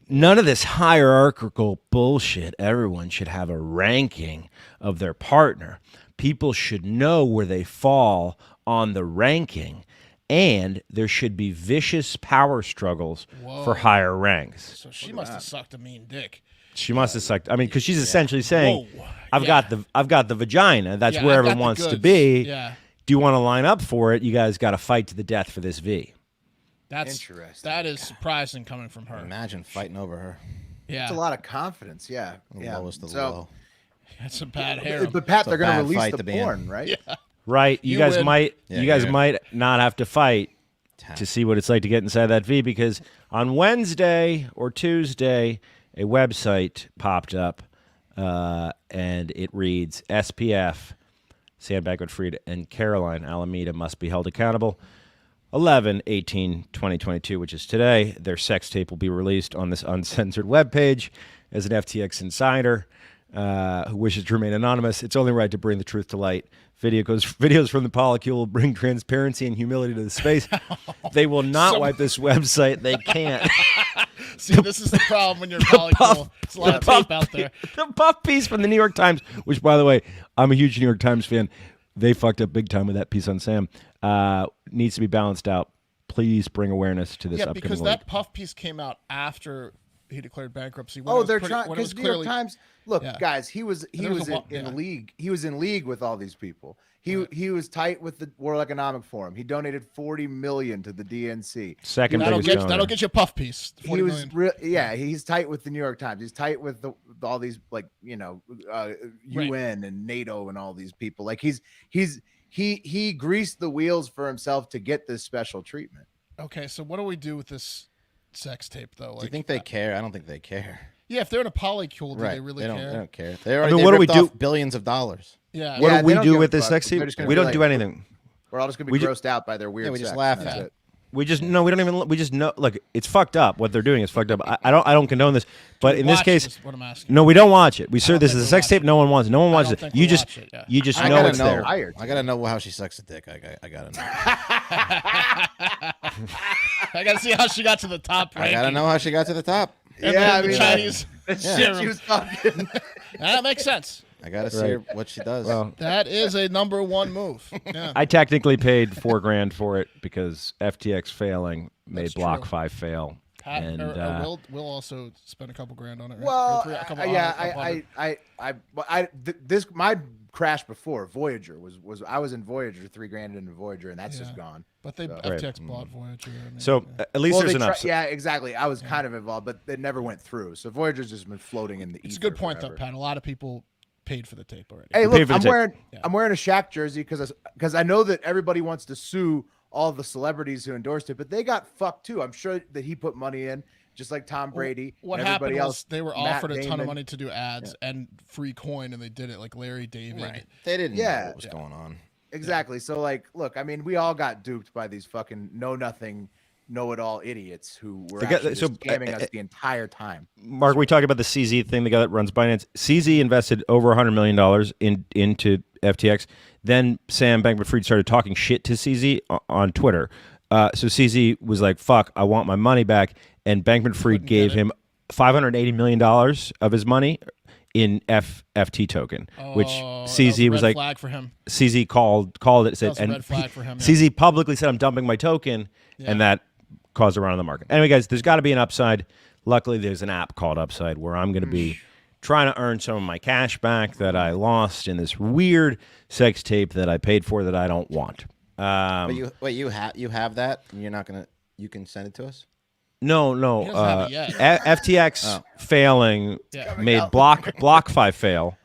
None of this hierarchical bullshit. Everyone should have a ranking of their partner. People should know where they fall on the ranking, and there should be vicious power struggles for higher ranks. So she must have sucked a mean dick. She must have sucked. I mean, because she's essentially saying, I've got the vagina. That's where everyone wants to be. Yeah. Do you want to line up for it? You guys got to fight to the death for this V. That's interesting. That is surprising coming from her. Imagine fighting over her. Yeah, it's a lot of confidence. Yeah, lowest of low. That's a bad harem. But Pat, they're going to release the porn, right? Yeah. Right. You guys might not have to fight to see what it's like to get inside that V, because on Wednesday or Tuesday, a website popped up, and it reads SPF. Sam Bankman-Fried and Caroline Alameda must be held accountable. 11/18/2022, which is today. Their sex tape will be released on this uncensored webpage. As an FTX insider who wishes to remain anonymous, it's only right to bring the truth to light. Videos from the polycule will bring transparency and humility to the space. They will not wipe this website. They can't. See, this is the problem when you're polycule. It's a lot of tape out there. The puff piece from the New York Times, which, by the way, I'm a huge New York Times fan. They fucked up big time with that piece on Sam. Needs to be balanced out. Please bring awareness to this upcoming because week. that puff piece came out after he declared bankruptcy. They're trying because New York Times. Look, guys, he was in league. He was in league with all these people. He was tight with the World Economic Forum. He donated $40 million to the DNC. That'll get you a puff piece. He was he's tight with the New York Times. He's tight with all these UN and NATO and all these people. Like he's he greased the wheels for himself to get this special treatment. Okay, so what do we do with this sex tape though? Like, do you think they care? I don't think they care. Yeah, if they're in a polycule, do Right. they really They care? don't care. They already what do we ripped do? off billions of dollars. Yeah. What Yeah, do they we don't do give with a this fuck. sex tape? They're just gonna We be don't like, do anything. We're all just gonna We be ju- grossed out by their weird. Yeah, we just sex. laugh That's at it. it. We just no, we don't even. We just know. Look, it's fucked up. What they're doing is fucked up. I don't condone this, but in this Watch case, is what I'm asking. no, we don't watch it. We don't this think is a we sex watch tape. it. No one wants. No one watches don't it. think You we just watch it, yeah. you just I know gotta it's know. there. I gotta know how she sucks a dick. I gotta know. I gotta see how she got to the top. I gotta know how she got to the top. And Yeah, then I the mean, Chinese Shit serum. she was talking. That makes sense. I gotta see her, what she does. Well, That is a number one move. Yeah. I technically paid $4,000 for it because FTX failing made That's Block true. 5 fail. Pat, And we'll also spend a couple grand on it. Right? Well, Or a couple yeah, hundred. this my crash before Voyager was I was in Voyager, $3,000 into Voyager, and that's just Yeah. gone. But they FTX bought Voyager. I mean, So yeah. at least Well, there's they an upside. yeah, exactly. I was kind of involved, but it never went through. So Voyager's just been floating in the ether. It's a good point, forever. though, Pat. A lot of people paid for the tape already. Hey, Paid look, for the I'm tape. wearing a Shaq jersey because I know that everybody wants to sue all the celebrities who endorsed it, but they got fucked too. I'm sure that he put money in, just like Tom Brady. What and everybody happened else. was they were Matt offered a ton of Damon. money to do ads and free coin, and they did it like Larry David. Right. They didn't Yeah. know what was going on. Exactly. So, like, look, I mean, we all got duped by these fucking know-nothing, know-it-all idiots who were actually just scamming us the entire time. Mark, we talked about the CZ thing, the guy that runs Binance. CZ invested over $100 million into FTX. Then Sam Bankman-Fried started talking shit to CZ on Twitter. So CZ was like, fuck, I want my money back. And Bankman-Fried gave him $580 million of his money in FT token, which CZ was like, flag for him. CZ called it, said, That was a and red flag for him, yeah. CZ publicly said, I'm dumping my token, and that caused a run on the market. Anyway, guys, there's got to be an upside. Luckily, there's an app called Upside where I'm going to be trying to earn some of my cash back that I lost in this weird sex tape that I paid for that I don't want. But you have that, and you're not gonna. You can send it to us. No. He doesn't have it yet. FTX failing made Block 5 fail.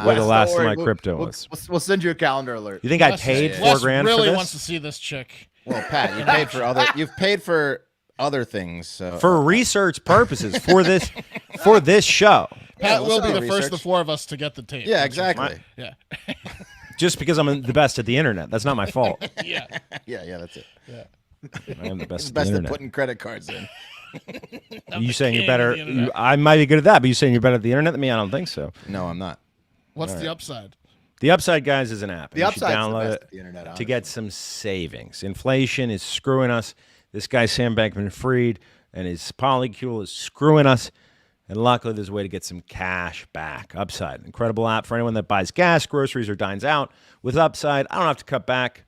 Where the last of my crypto was. We'll send you a calendar alert. You think I paid Wes $4,000 really for this? wants to see this chick. Well, Pat, you've paid for other things. So. For research purposes, for this show. Pat will be listen the to first of research. the four of us to get the tape. Yeah, That's just- exactly. Yeah. Just because I'm the best at the internet. That's not my fault. Yeah. Yeah, that's it. I am the best It's at the best at internet. putting credit cards in. You saying you're king better? of the internet. I might be good at that, but you saying you're better at the internet than me? I don't think so. No, I'm not. What's the upside? The Upside, guys, is an app. The You should Upside's the download best it at the internet, to honestly. get some savings. Inflation is screwing us. This guy Sam Bankman-Fried and his polycule is screwing us. And luckily, there's a way to get some cash back. Upside, incredible app for anyone that buys gas, groceries, or dines out. With Upside, I don't have to cut back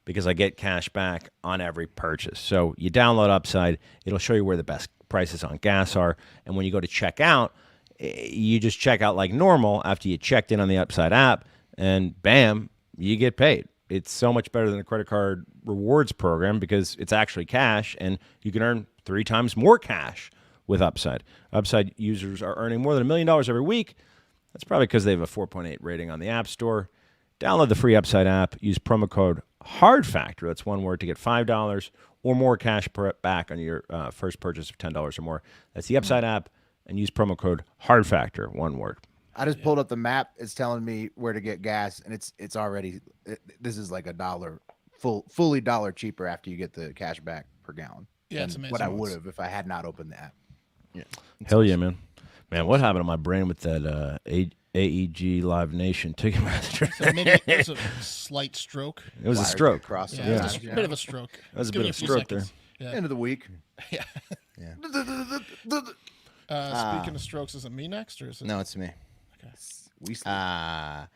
because I get cash back on every purchase. So you download Upside. It'll show you where the best prices on gas are. And when you go to check out, you just check out like normal after you checked in on the Upside app, and bam, you get paid. It's so much better than a credit card rewards program because it's actually cash, and you can earn 3 times more cash with Upside. Upside users are earning more than $1 million every week. That's probably because they have a 4.8 rating on the App Store. Download the free Upside app. Use promo code HARDFACTOR. That's one word to get $5 or more cash back on your first purchase of $10 or more. That's the Upside app, and use promo code HARDFACTOR, one word. I just pulled up the map. It's telling me where to get gas, and it's already. This is like fully dollar cheaper after you get the cash back per gallon. Yeah, it's than amazing. what I would have if I had not opened the app. Hell yeah, man. Man, what happened to my brain with that AEG Live Nation Ticketmaster? It was a slight stroke. It was a Wired stroke. across the Yeah, line. it's a bit of a stroke. That was a Give bit me of a few stroke there. seconds. Yeah. End of the week. Yeah. Speaking of strokes, is it me next or is it? No, it's me. We sleep. And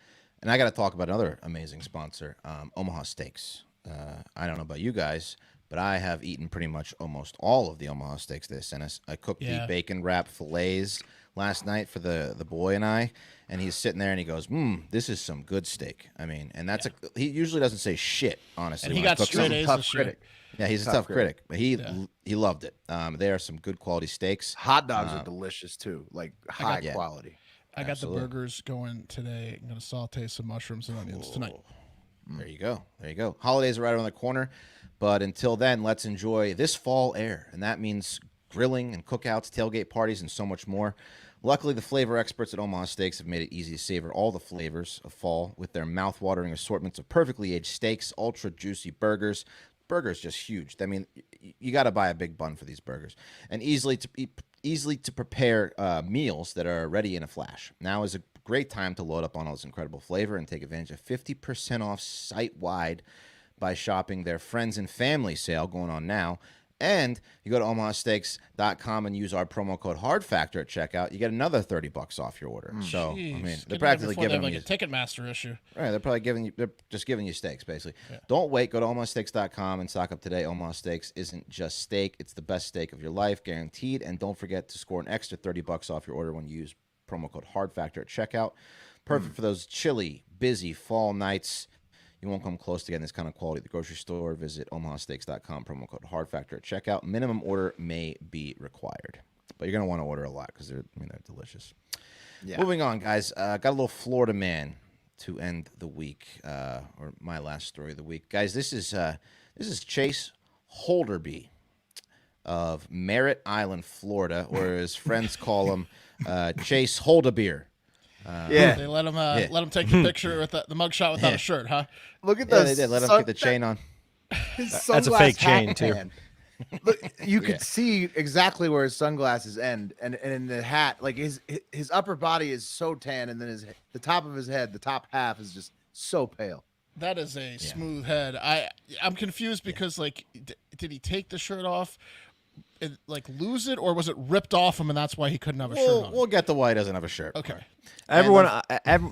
I got to talk about another amazing sponsor, Omaha Steaks. I don't know about you guys, but I have eaten pretty much almost all of the Omaha Steaks they sent us. I cooked the bacon wrap fillets last night for the boy and I, and he's sitting there and he goes, this is some good steak. I mean, and that's he usually doesn't say shit, honestly. And he when I got cook straight something. A's Tough this year. critic. Yeah, he's a tough critic, but he loved it. They are some good quality steaks. Hot dogs are delicious too, like high quality. I got the burgers going today. I'm gonna saute some mushrooms and onions tonight. There you go. There you go. Holidays are right around the corner. But until then, let's enjoy this fall air. And that means grilling and cookouts, tailgate parties, and so much more. Luckily, the flavor experts at Omaha Steaks have made it easy to savor all the flavors of fall with their mouth-watering assortments of perfectly aged steaks, ultra-juicy burgers. Burgers just huge. I mean, you got to buy a big bun for these burgers. And easily to prepare meals that are ready in a flash. Now is a great time to load up on all this incredible flavor and take advantage of 50% off site-wide by shopping their friends and family sale going on now. And you go to omahasteaks.com and use our promo code HARDFACTOR at checkout. You get another $30 off your order. So, Jeez. I mean, they're practically giving like you a Ticketmaster issue. Right, they're just giving you steaks, basically. Yeah. Don't wait. Go to omahasteaks.com and stock up today. Omaha Steaks isn't just steak. It's the best steak of your life, guaranteed. And don't forget to score an extra $30 off your order when you use promo code HARDFACTOR at checkout. Perfect for those chilly, busy fall nights. You won't come close to getting this kind of quality at the grocery store. Visit omahasteaks.com, promo code HARDFACTOR at checkout. Minimum order may be required. But you're going to want to order a lot because they're delicious. Yeah. Moving on, guys. Got a little Florida man to end the week, or my last story of the week. Guys, this is Chase Holderby of Merritt Island, Florida, or as friends call him, Chase Holdabeer. They let him take the picture with the mugshot without a shirt, huh? Look at those. They did. Let him get the chain on. That's a fake chain too. Look, you could see exactly where his sunglasses end, and in the hat, like his upper body is so tan, and then the top of his head, the top half is just so pale. That is a smooth head. I'm confused because like, did he take the shirt off? Lose it, or was it ripped off him and that's why he couldn't have a shirt on? We'll get to why he doesn't have a shirt. Okay. Everyone,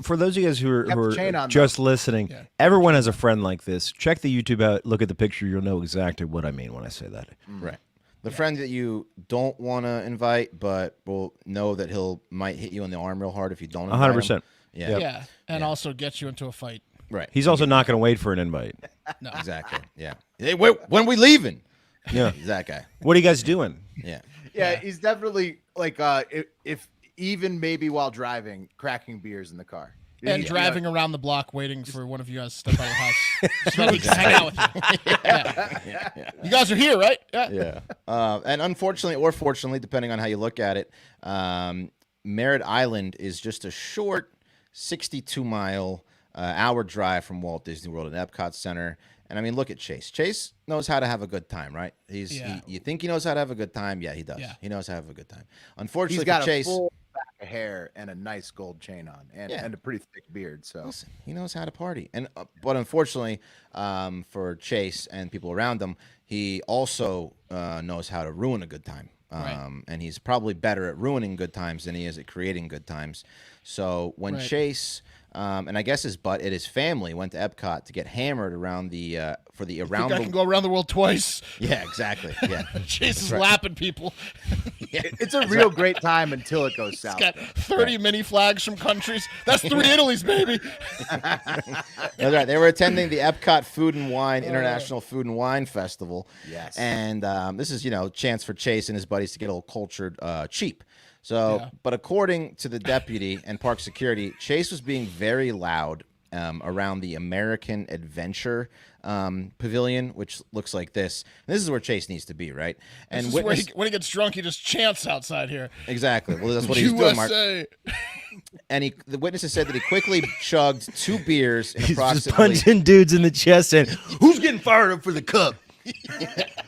for those of you guys who are just listening, everyone has a friend like this. Check the YouTube out, look at the picture. You'll know exactly what I mean when I say that. Right. The friend that you don't want to invite, but will know that might hit you in the arm real hard if you don't invite 100%. him. Yeah. Yeah. And also get you into a fight. Right. He's also not going to wait for an invite. No. Exactly. Yeah. Hey, when we leaving? Yeah. He's that guy. What are you guys doing? Yeah, he's definitely like if even maybe while driving, cracking beers in the car. And driving around the block waiting for one of you guys to step out of the house so that he can hang out with you. You guys are here, right? Yeah. And unfortunately or fortunately, depending on how you look at it, Merritt Island is just a short 62-mile hour drive from Walt Disney World and Epcot Center. And I mean, look at Chase. Chase knows how to have a good time, right? You think he knows how to have a good time? Yeah, he does. Yeah. He knows how to have a good time. Unfortunately, he's got for Chase, a full back of hair and a nice gold chain on, and a pretty thick beard. So listen, he knows how to party. And but unfortunately, for Chase and people around him, he also knows how to ruin a good time. And he's probably better at ruining good times than he is at creating good times. So when Chase, and I guess his family went to Epcot to get hammered around I can go around the world twice. Yeah, exactly. Yeah, Chase is lapping people. It's a real great time until it goes south. He's got 30 mini flags from countries. That's 3 Italies, baby. That's right. They were attending the Epcot Food and Wine International Food and Wine Festival. Yes. And this is chance for Chase and his buddies to get a little cultured cheap. So, but according to the deputy and park security, Chase was being very loud around the American Adventure Pavilion, which looks like this. And this is where Chase needs to be, right? And when he gets drunk, he just chants outside here. Exactly. Well, that's what he's doing, Mark. And the witnesses said that he quickly chugged 2 beers in He's approximately. just punching dudes in the chest and who's getting fired up for the cup?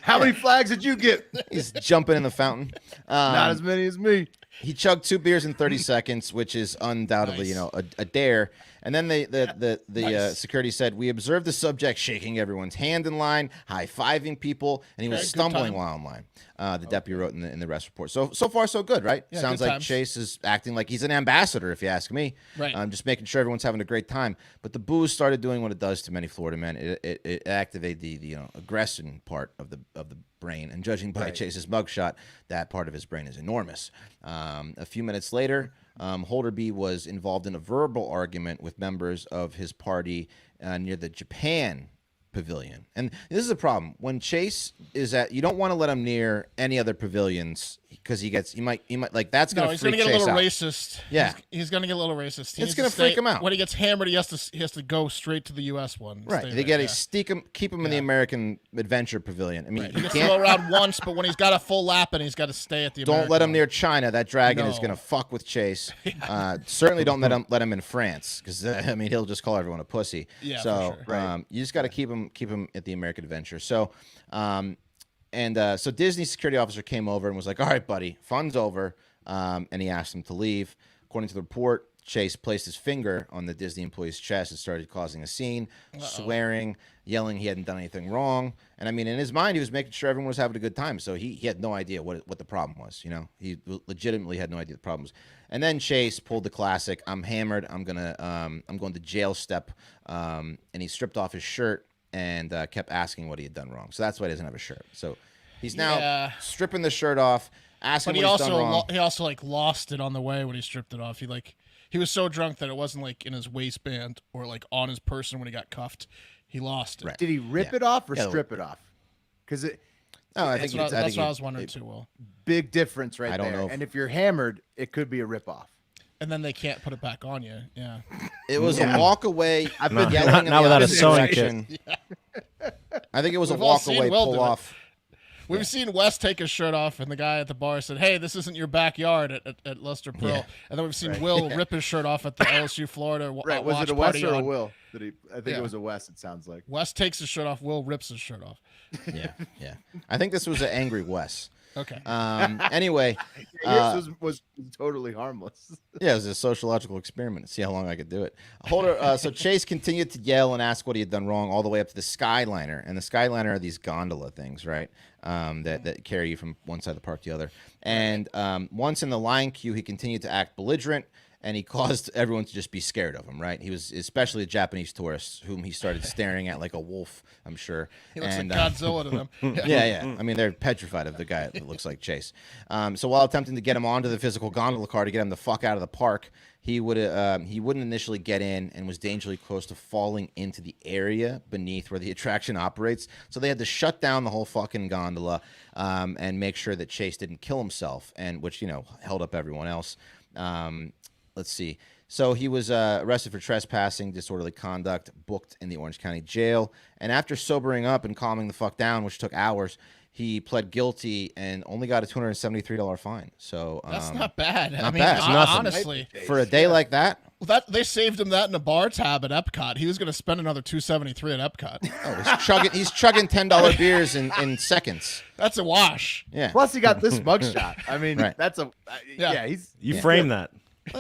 How many flags did you get? He's jumping in the fountain. Not as many as me. He chugged 2 beers in 30 seconds, which is undoubtedly, a dare. And then the security said, we observed the subject shaking everyone's hand in line, high-fiving people, and he was stumbling while in line. The deputy wrote in the arrest report. So far, so good, right? Yeah, Sounds like Chase is acting like he's an ambassador, if you ask me. Right. Just making sure everyone's having a great time. But the booze started doing what it does to many Florida men. It activated the aggression part of the brain, and judging by Chase's mugshot, that part of his brain is enormous. A few minutes later, Holderby was involved in a verbal argument with members of his party near the Japan Pavilion. And this is a problem. When Chase is you don't want to let him near any other pavilions because he might like that's No, gonna he's freak gonna get a Chase little out. racist. Yeah. He's gonna get a little racist. He It's needs gonna to stay- freak him out. When he gets hammered, he has to go straight to the U.S. one. Right. Stay They there, got to yeah. keep him in the American Adventure Pavilion. I mean, Right. you He gets to can't. go around once, but when he's got a full lap and he's got to stay at the Don't American let him one. near China. That dragon is No. going to fuck with Chase. Certainly don't let him in France because I mean he'll just call everyone a pussy. Yeah, so for sure. you just got to keep him at the American Adventure. So so Disney's security officer came over and was like, "All right, buddy, fun's over," and he asked him to leave. According to the report, Chase placed his finger on the Disney employee's chest and started causing a scene, swearing, yelling he hadn't done anything wrong. And I mean, in his mind, he was making sure everyone was having a good time. So he had no idea what the problem was. You know, he legitimately had no idea the problem was. And then Chase pulled the classic, "I'm hammered. I'm going to jail" step. And he stripped off his shirt and kept asking what he had done wrong. So that's why he doesn't have a shirt. So he's now stripping the shirt off, asking But what he's done wrong. he also like lost it on the way when he stripped it off. He was so drunk that it wasn't like in his waistband or like on his person when he got cuffed. He lost it. Right. Did he rip it off or strip it off? Because I That's think what I was wondering too, Will. big difference right I don't there. know And if you're hammered, it could be a rip off. And then they can't put it back on you. Yeah. It was a walk away. I've been yelling not in the without a opposite sewing direction. I think it was We've a all walk seen away, Will pull do it. off. We've seen Wes take his shirt off, and the guy at the bar said, "Hey, this isn't your backyard at Luster Pearl." Yeah. And then we've seen Will rip his shirt off at the LSU Florida Right. Was it a watch Wes party or a on- Will? I think Yeah. it was a Wes, it sounds like. Wes takes his shirt off. Will rips his shirt off. Yeah. I think this was an angry Wes. Okay. Anyway, Yours was totally harmless. yeah, it was a sociological experiment to see how long I could do it. So Chase continued to yell and ask what he had done wrong all the way up to the Skyliner. And the Skyliner are these gondola things, right? That carry you from one side of the park to the other. And once in the line queue, he continued to act belligerent. And he caused everyone to just be scared of him, right? He was especially the Japanese tourists, whom he started staring at like a wolf, I'm sure. He looks like Godzilla to them. Yeah. I mean, they're petrified of the guy that looks like Chase. So while attempting to get him onto the physical gondola car to get him the fuck out of the park, he wouldn't initially get in and was dangerously close to falling into the area beneath where the attraction operates. So they had to shut down the whole fucking gondola and make sure that Chase didn't kill himself, and which held up everyone else. Let's see. So he was arrested for trespassing, disorderly conduct, booked in the Orange County Jail. And after sobering up and calming the fuck down, which took hours, he pled guilty and only got a $273 fine. So That's not bad. Not bad. It's nothing. Honestly, for a day like that. Well, they saved him that in a bar tab at Epcot. He was going to spend another $273 at Epcot. Oh, he's chugging $10 beers in seconds. That's a wash. Yeah. Plus, he got this mugshot. I mean, Right. that's You frame that.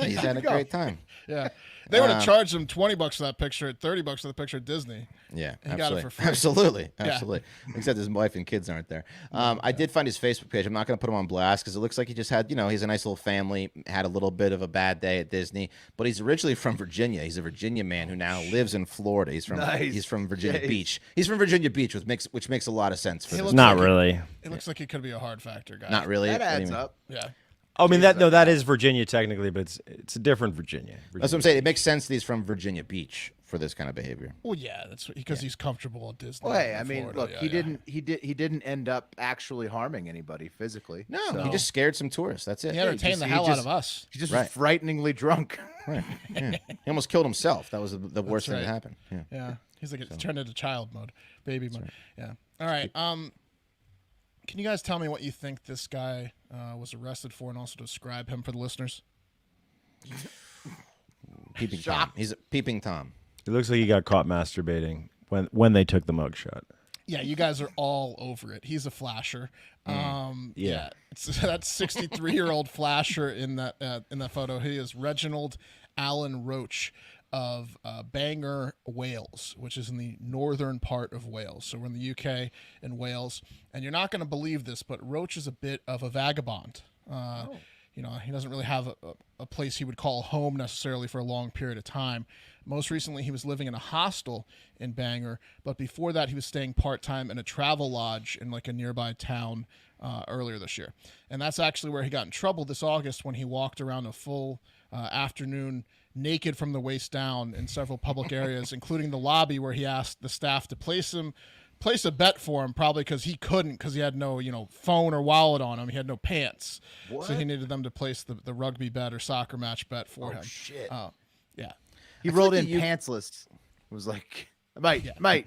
He's had a great time. Yeah. They would have charged him $20 for that picture, $30 for the picture at Disney. Yeah, He got it absolutely. for free. Absolutely. Yeah. Absolutely. Except his wife and kids aren't there. I did find his Facebook page. I'm not going to put him on blast because it looks like he just had, he's a nice little family, had a little bit of a bad day at Disney, but he's originally from Virginia. He's a Virginia man who now lives in Florida. He's from Virginia Beach. He's from Virginia Beach, which makes a lot of sense for this. Not really. It looks like he could be a hard factor guy. Not really. that What do you adds mean? up. Yeah. I mean that is Virginia technically, but it's a different Virginia. That's what I'm saying. It makes sense that he's from Virginia Beach for this kind of behavior. Well, yeah, that's because he's comfortable at Disney. Well, hey, in I mean, Florida. look, Yeah, he didn't end up actually harming anybody physically. No, so. he just scared some tourists. That's it. He entertained the hell out of us. He just Right. was frighteningly drunk. Right. Yeah. He almost killed himself. That was the worst thing right. that happened. Yeah. Yeah. He's like, it's turned into child mode, baby mode. Yeah. All right. Can you guys tell me what you think this guy was arrested for, and also describe him for the listeners? Peeping Tom. He's a peeping Tom. It looks like he got caught masturbating when they took the mugshot. Yeah, you guys are all over it. He's a flasher. Yeah. It's that 63-year-old flasher in that photo. He is Reginald Allen Roach of Bangor, Wales, which is in the northern part of Wales. So we're in the UK and Wales, and you're not going to believe this, but Roach is a bit of a vagabond. He doesn't really have a place he would call home necessarily for a long period of time. Most recently, he was living in a hostel in Bangor, but before that, he was staying part-time in a travel lodge in like a nearby town earlier this year. And that's actually where he got in trouble this August when he walked around a full afternoon naked from the waist down in several public areas, including the lobby where he asked the staff to place him place a bet for him, probably because he couldn't, because he had no, phone or wallet on him. He had no pants. What? So he needed them to place the rugby bet or soccer match bet for him. Oh, shit. Yeah. He rolled in pantsless. It was like, mate,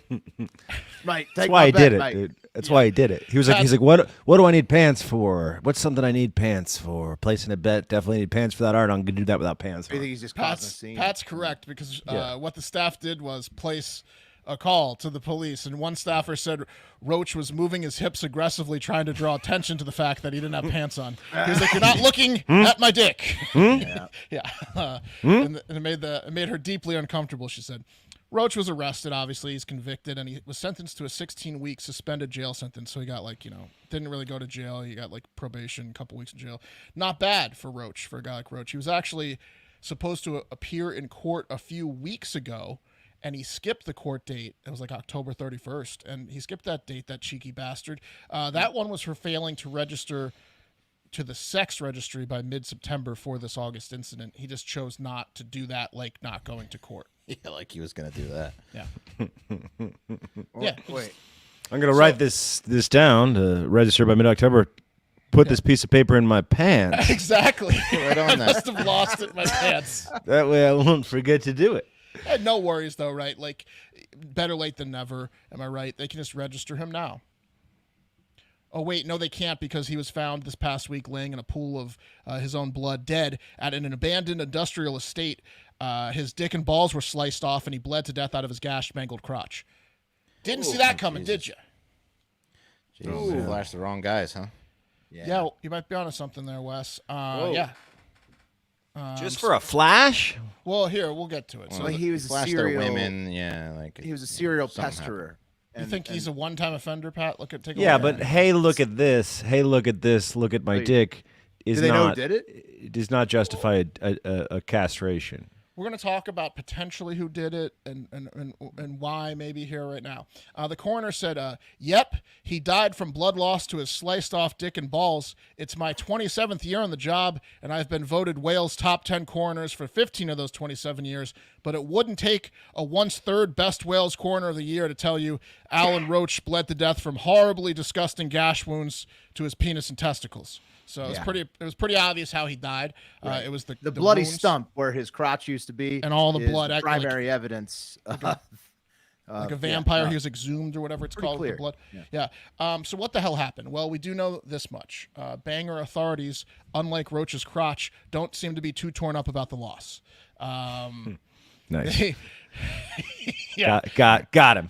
That's why he did it, dude. That's why he did it. He's like, what do I need pants for? What's something I need pants for? Placing a bet, definitely need pants for that art. I'm gonna do that without pants. I think he's just causing a scene. Pat's correct, because what the staff did was place a call to the police, and one staffer said Roach was moving his hips aggressively, trying to draw attention to the fact that he didn't have pants on. He was like, "You're not looking at my dick." Yeah. And it made her deeply uncomfortable, she said. Roach was arrested, obviously. He's convicted, and he was sentenced to a 16-week suspended jail sentence. So he got, didn't really go to jail. He got, probation, a couple weeks in jail. Not bad for Roach, for a guy like Roach. He was actually supposed to appear in court a few weeks ago, and he skipped the court date. It was October 31st, and he skipped that date, that cheeky bastard. That one was for failing to register to the sex registry by mid-September for this August incident. He just chose not to do that, not going to court. Yeah, like he was going to do that. Yeah. Yeah. Wait. I'm going to write this down to register by mid-October. Put this piece of paper in my pants. Exactly. Right on I that. must have lost it in my pants. That way I won't forget to do it. No worries, though, right? Better late than never. Am I right? They can just register him now. Oh, wait, no, they can't, because he was found this past week laying in a pool of his own blood, dead at an abandoned industrial estate. His dick and balls were sliced off, and he bled to death out of his gashed, mangled crotch. Didn't see that coming, did you? Jesus, flashed the wrong guys, huh? Yeah, you might be onto something there, Wes. Yeah. Just for a flash? Well, here, we'll get to it. So he was a Flashed serial their women, he was a serial something pesterer. You think he's a one-time offender, Pat? Take a Yeah, look but at it. hey, look at this. Hey, look at this. Look at my dick. Do they know who did it? It does not justify a castration. We're going to talk about potentially who did it and why maybe here right now. The coroner said, yep, he died from blood loss to his sliced off dick and balls. It's my 27th year on the job, and I've been voted Wales' top 10 coroners for 15 of those 27 years, but it wouldn't take a once third best Wales coroner of the year to tell you Alan Roach bled to death from horribly disgusting gash wounds to his penis and testicles. So it was pretty obvious how he died. Right. It was the bloody wounds, stump where his crotch used to be, and all the blood. The primary evidence. Like a vampire, he was exhumed or whatever it's called. Clear. With the blood. Yeah. So what the hell happened? Well, we do know this much. Banger authorities, unlike Roach's crotch, don't seem to be too torn up about the loss. Nice. Got him.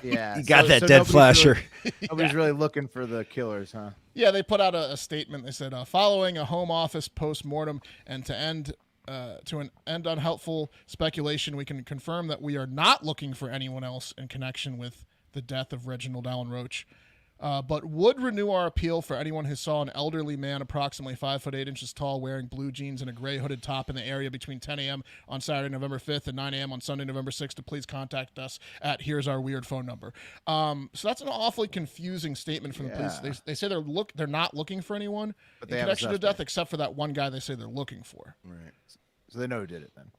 Yeah, you got that dead flasher. Nobody's really looking for the killers, huh? Yeah, they put out a statement. They said, following a home office post-mortem and to end unhelpful speculation, we can confirm that we are not looking for anyone else in connection with the death of Reginald Allen Roach, but would renew our appeal for anyone who saw an elderly man approximately 5'8" tall wearing blue jeans and a gray hooded top in the area between 10 a.m. on Saturday, November 5th and 9 a.m. on Sunday, November 6th to please contact us at here's our weird phone number. So that's an awfully confusing statement from the police. They say they're not looking for anyone in connection to death except for that one guy they say they're looking for. Right. So they know who did it then.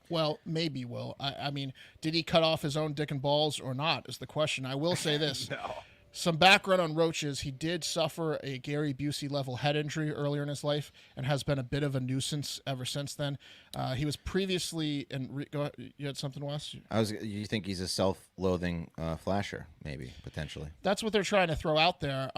Well, maybe, Will. I mean, did he cut off his own dick and balls or not is the question. I will say this. No. Some background on Roach is he did suffer a Gary Busey-level head injury earlier in his life and has been a bit of a nuisance ever since then. He was previously you had something, Wes? You think he's a self-loathing flasher, maybe, potentially? That's what they're trying to throw out there.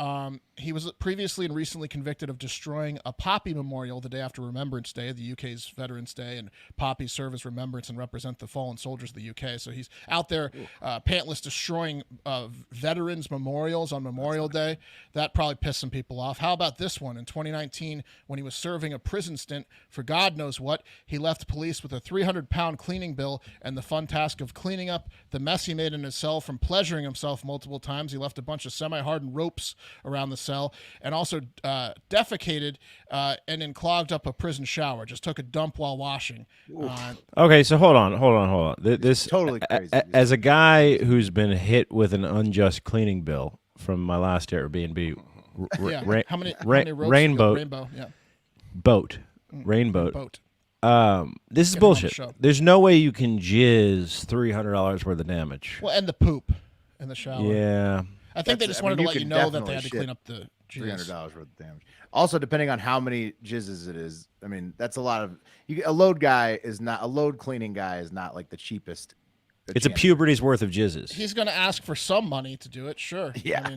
He was previously and recently convicted of destroying a poppy memorial the day after Remembrance Day, the UK's Veterans Day, and poppies serve as remembrance and represent the fallen soldiers of the UK. So he's out there pantless destroying veterans' memorials on Memorial Day. That probably pissed some people off. How about this one? In 2019, when he was serving a prison stint for God knows what, he left police with a 300-pound cleaning bill and the fun task of cleaning up the mess he made in his cell from pleasuring himself multiple times. He left a bunch of semi-hardened ropes around the cell and also defecated and then clogged up a prison shower. Just took a dump while washing. Okay, so hold on. This totally crazy. As a guy who's been hit with an unjust cleaning bill from my last Airbnb, how many ropes? Rainbow. Yeah. Boat. This is bullshit. There's no way you can jizz $300 worth of damage. Well, and the poop. in the shower. Yeah. I think they just wanted to let you know that they had to clean up the $300 worth of damage. Also, depending on how many jizzes it is, I mean, that's a lot of. A load cleaning guy is not like the cheapest. It's a puberty's worth of jizzes. He's going to ask for some money to do it, sure. Yeah,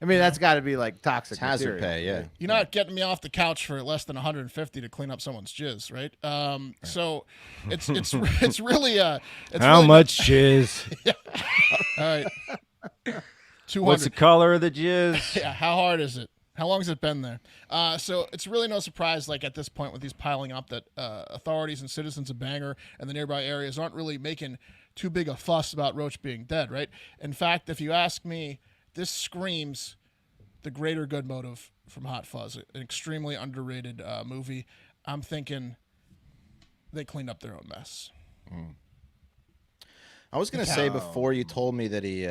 I mean that's got to be like toxic hazard material. pay. Yeah, you're not getting me off the couch for less than 150 to clean up someone's jizz, right? So it's really how much jizz? Yeah. All right. 200. What's the color of the jizz? Yeah, how hard is it? How long has it been there? So it's really no surprise, like at this point with these piling up, that authorities and citizens of Bangor and the nearby areas aren't really making too big a fuss about Roach being dead, right? In fact, if you ask me, this screams the greater good motive from Hot Fuzz, an extremely underrated movie. I'm thinking they cleaned up their own mess. I was going to say before you told me that he,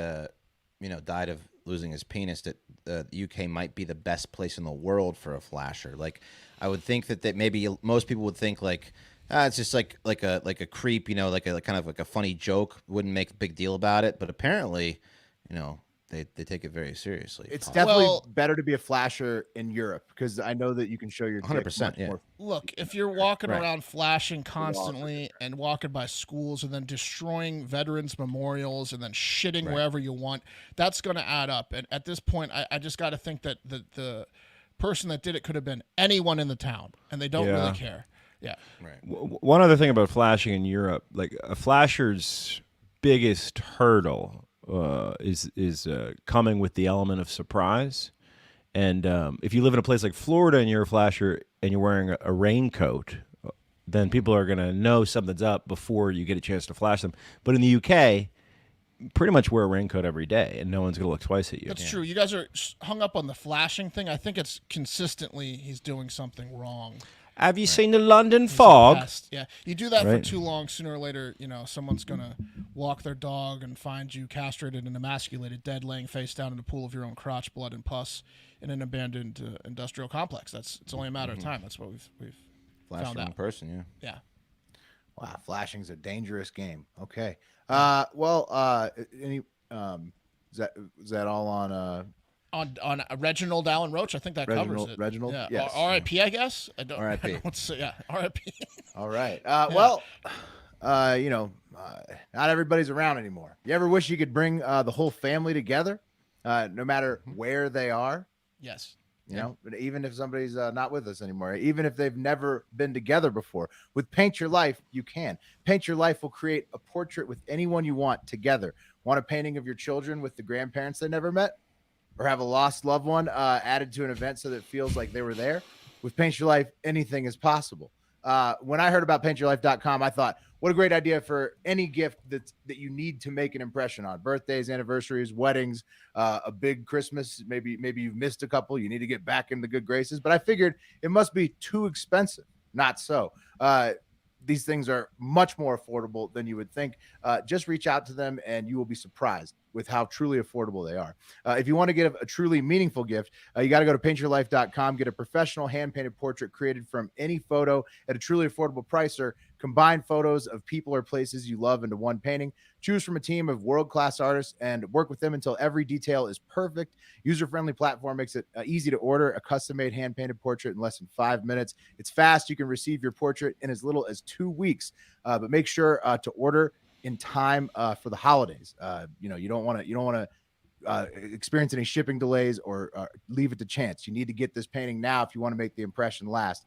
died of losing his penis, that the UK might be the best place in the world for a flasher. Like, I would think that maybe most people would think like, it's just like a creep, like a kind of like a funny joke. Wouldn't make a big deal about it, but apparently, they take it very seriously. It's definitely better to be a flasher in Europe because I know that you can show your 100%. Yeah. Look, if you're walking around flashing constantly and walking by schools and then destroying veterans memorials and then shitting wherever you want, that's going to add up. And at this point, I just got to think that the person that did it could have been anyone in the town, and they don't really care. Yeah. Right. One other thing about flashing in Europe, like a flasher's biggest hurdle is coming with the element of surprise. And if you live in a place like Florida and you're a flasher and you're wearing a raincoat, then people are going to know something's up before you get a chance to flash them. But in the UK, pretty much wear a raincoat every day and no one's going to look twice at you. That's true. You guys are hung up on the flashing thing. I think it's consistently he's doing something wrong. Have you seen the London fog? Yeah, you do that for too long. Sooner or later, someone's gonna walk their dog and find you castrated and emasculated, dead, laying face down in a pool of your own crotch, blood, and pus in an abandoned industrial complex. It's only a matter of time. That's what we've found out. In person, yeah. Wow, flashing's a dangerous game. Okay. Is that all on on Reginald Allen Roach? I think that covers it. Reginald, yeah. Yes. R.I.P. I guess. I don't know what to say. Yeah, R.I.P. All right. Well, not everybody's around anymore. You ever wish you could bring the whole family together, no matter where they are? Yes. But even if somebody's not with us anymore, even if they've never been together before, with Paint Your Life, you can. Paint Your Life will create a portrait with anyone you want together. Want a painting of your children with the grandparents they never met? Or have a lost loved one added to an event so that it feels like they were there? With Paint Your Life, anything is possible. When I heard about paintyourlife.com, I thought, what a great idea for any gift that you need to make an impression on. Birthdays, anniversaries, weddings, a big Christmas. Maybe you've missed a couple. You need to get back in the good graces. But I figured it must be too expensive. Not so. These things are much more affordable than you would think. Just reach out to them and you will be surprised with how truly affordable they are. If you want to get a truly meaningful gift, you got to go to paintyourlife.com, get a professional hand-painted portrait created from any photo at a truly affordable price, or combine photos of people or places you love into one painting. Choose from a team of world-class artists and work with them until every detail is perfect. User-friendly platform makes it easy to order a custom-made hand-painted portrait in less than 5 minutes. It's fast. You can receive your portrait in as little as 2 weeks, but make sure to order in time for the holidays. You don't want to experience any shipping delays or leave it to chance. You need to get this painting now if you want to make the impression last.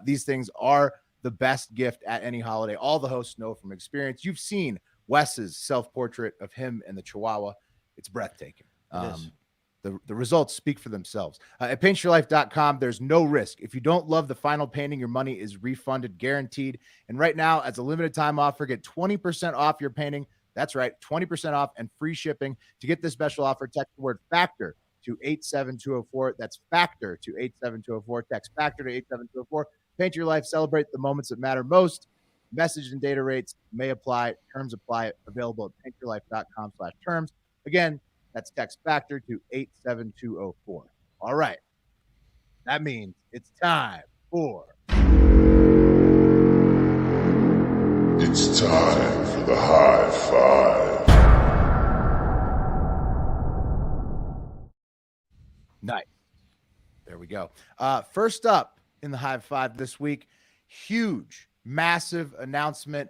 These things are the best gift at any holiday. All the hosts know from experience. You've seen Wes's self-portrait of him and the Chihuahua. It's breathtaking. The results speak for themselves. At paintyourlife.com, there's no risk. If you don't love the final painting, your money is refunded, guaranteed. And right now, as a limited time offer, get 20% off your painting. That's right, 20% off and free shipping. To get this special offer, text the word FACTOR to 87204. That's FACTOR to 87204. Text FACTOR to 87204. Paint Your Life. Celebrate the moments that matter most. Message and data rates may apply. Terms apply. Available at paintyourlife.com/terms. Again, that's text FACTOR to 87204. All right. That means it's time for... It's time for the Hive Five. Nice. There we go. First up in the Hive Five this week, huge, massive announcement.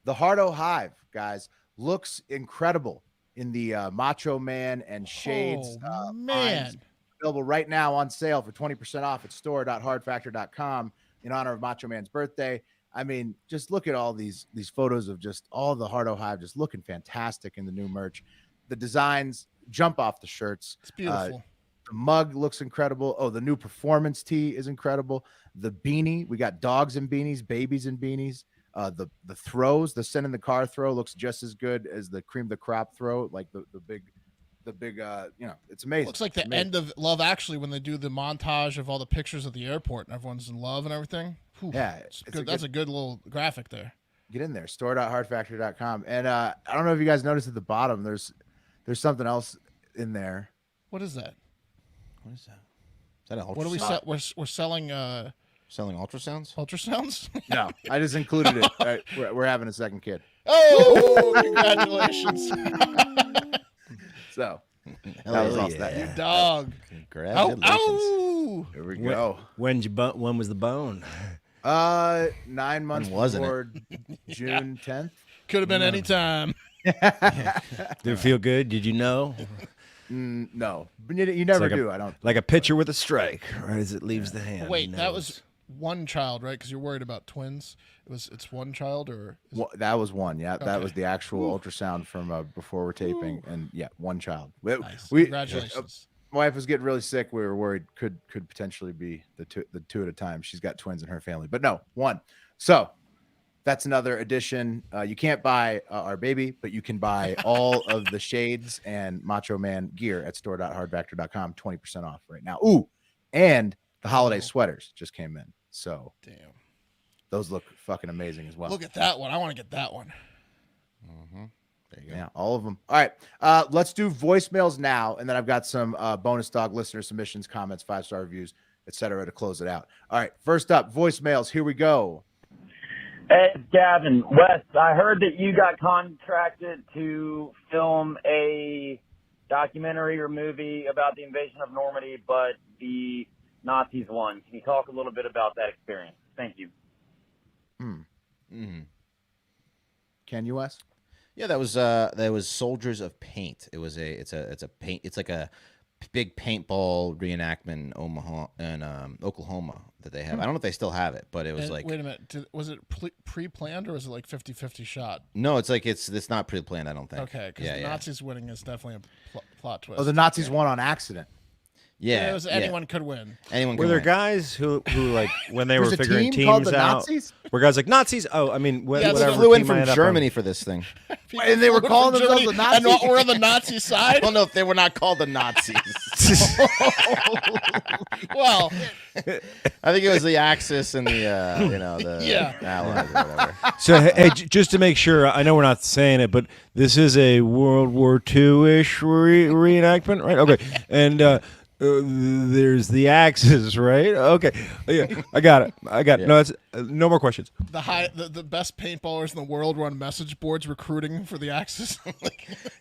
The Hardo Hive, guys, looks incredible in the Macho Man and Shades. Man. Available right now on sale for 20% off at store.hardfactor.com in honor of Macho Man's birthday. I mean, just look at all these photos of just all the Hardo Hive just looking fantastic in the new merch. The designs jump off the shirts. It's beautiful. The mug looks incredible. Oh, the new performance tee is incredible. The beanie, we got dogs in beanies, babies in beanies. The throws, the send in the car throw looks just as good as the cream the crop throw, like the big it's amazing. Looks like the end of Love Actually when they do the montage of all the pictures of the airport and everyone's in love and everything. Whew, yeah, it's good. That's a good little graphic there. Get in there, store.hardfactor.com. And I don't know if you guys noticed at the bottom, there's something else in there. What is that? What is that? Is that an ultrasound? What do we sell? We're selling selling ultrasounds? Ultrasounds? No, I just included it. All right, we're having a second kid. Oh, congratulations. So that was awesome. You dog. Congratulations. Ow. Here we go. When was the bone? 9 months before June 10th. Could have been any time. Did it feel good? Did you know? No, but you never do. I don't. Like a pitcher with a strike, right as it leaves the hand. Wait, that was one child, right? Because you're worried about twins. It's one child, or that was one. Yeah, that Okay. was the actual ultrasound from before we're taping, and yeah, one child. Nice. Congratulations. My wife was getting really sick. We were worried could potentially be the two at a time. She's got twins in her family, but no, one. So that's another addition. You can't buy our baby, but you can buy all of the Shades and Macho Man gear at store.hardfactor.com, 20% off right now. Ooh, and the holiday sweaters just came in. So Damn. those look fucking amazing as well. Look at that one. I want to get that one. There you go. Yeah, all of them. All right, let's do voicemails now, and then I've got some bonus dog listener submissions, comments, 5-star reviews, etc. to close it out. All right, first up, voicemails. Here we go. Hey, Gavin, Wes, I heard that you got contracted to film a documentary or movie about the invasion of Normandy, but the Nazis won. Can you talk a little bit about that experience? Thank you. Can you, Wes? Yeah, that was Soldiers of Paint. It's like a big paintball reenactment in Omaha and Oklahoma that they have. I don't know if they still have it, but it was like. Wait a minute. Was it pre-planned or was it like 50-50 shot? No, it's like it's not pre-planned. I don't think. Okay, because the Nazis winning is definitely a plot twist. Oh, the Nazis won on accident. Yeah, anyone could win. Anyone Were could there win. guys who like when they were There's a figuring team called teams the out? Nazis? Were guys like Nazis? Oh, I mean, They whatever. flew in team I from end up Germany for this thing. And they were calling themselves the Nazis? And we're on the Nazi I side? don't know if they were not called the Nazis. Well, I think it was the Axis and the Allies or whatever. So, hey, just to make sure, I know we're not saying it, but this is a World War II-ish reenactment, right? Okay, and there's the Axis, right? Okay, yeah, I got it. Yeah. No, it's no more questions. the best paintballers in the world run message boards recruiting for the Axis.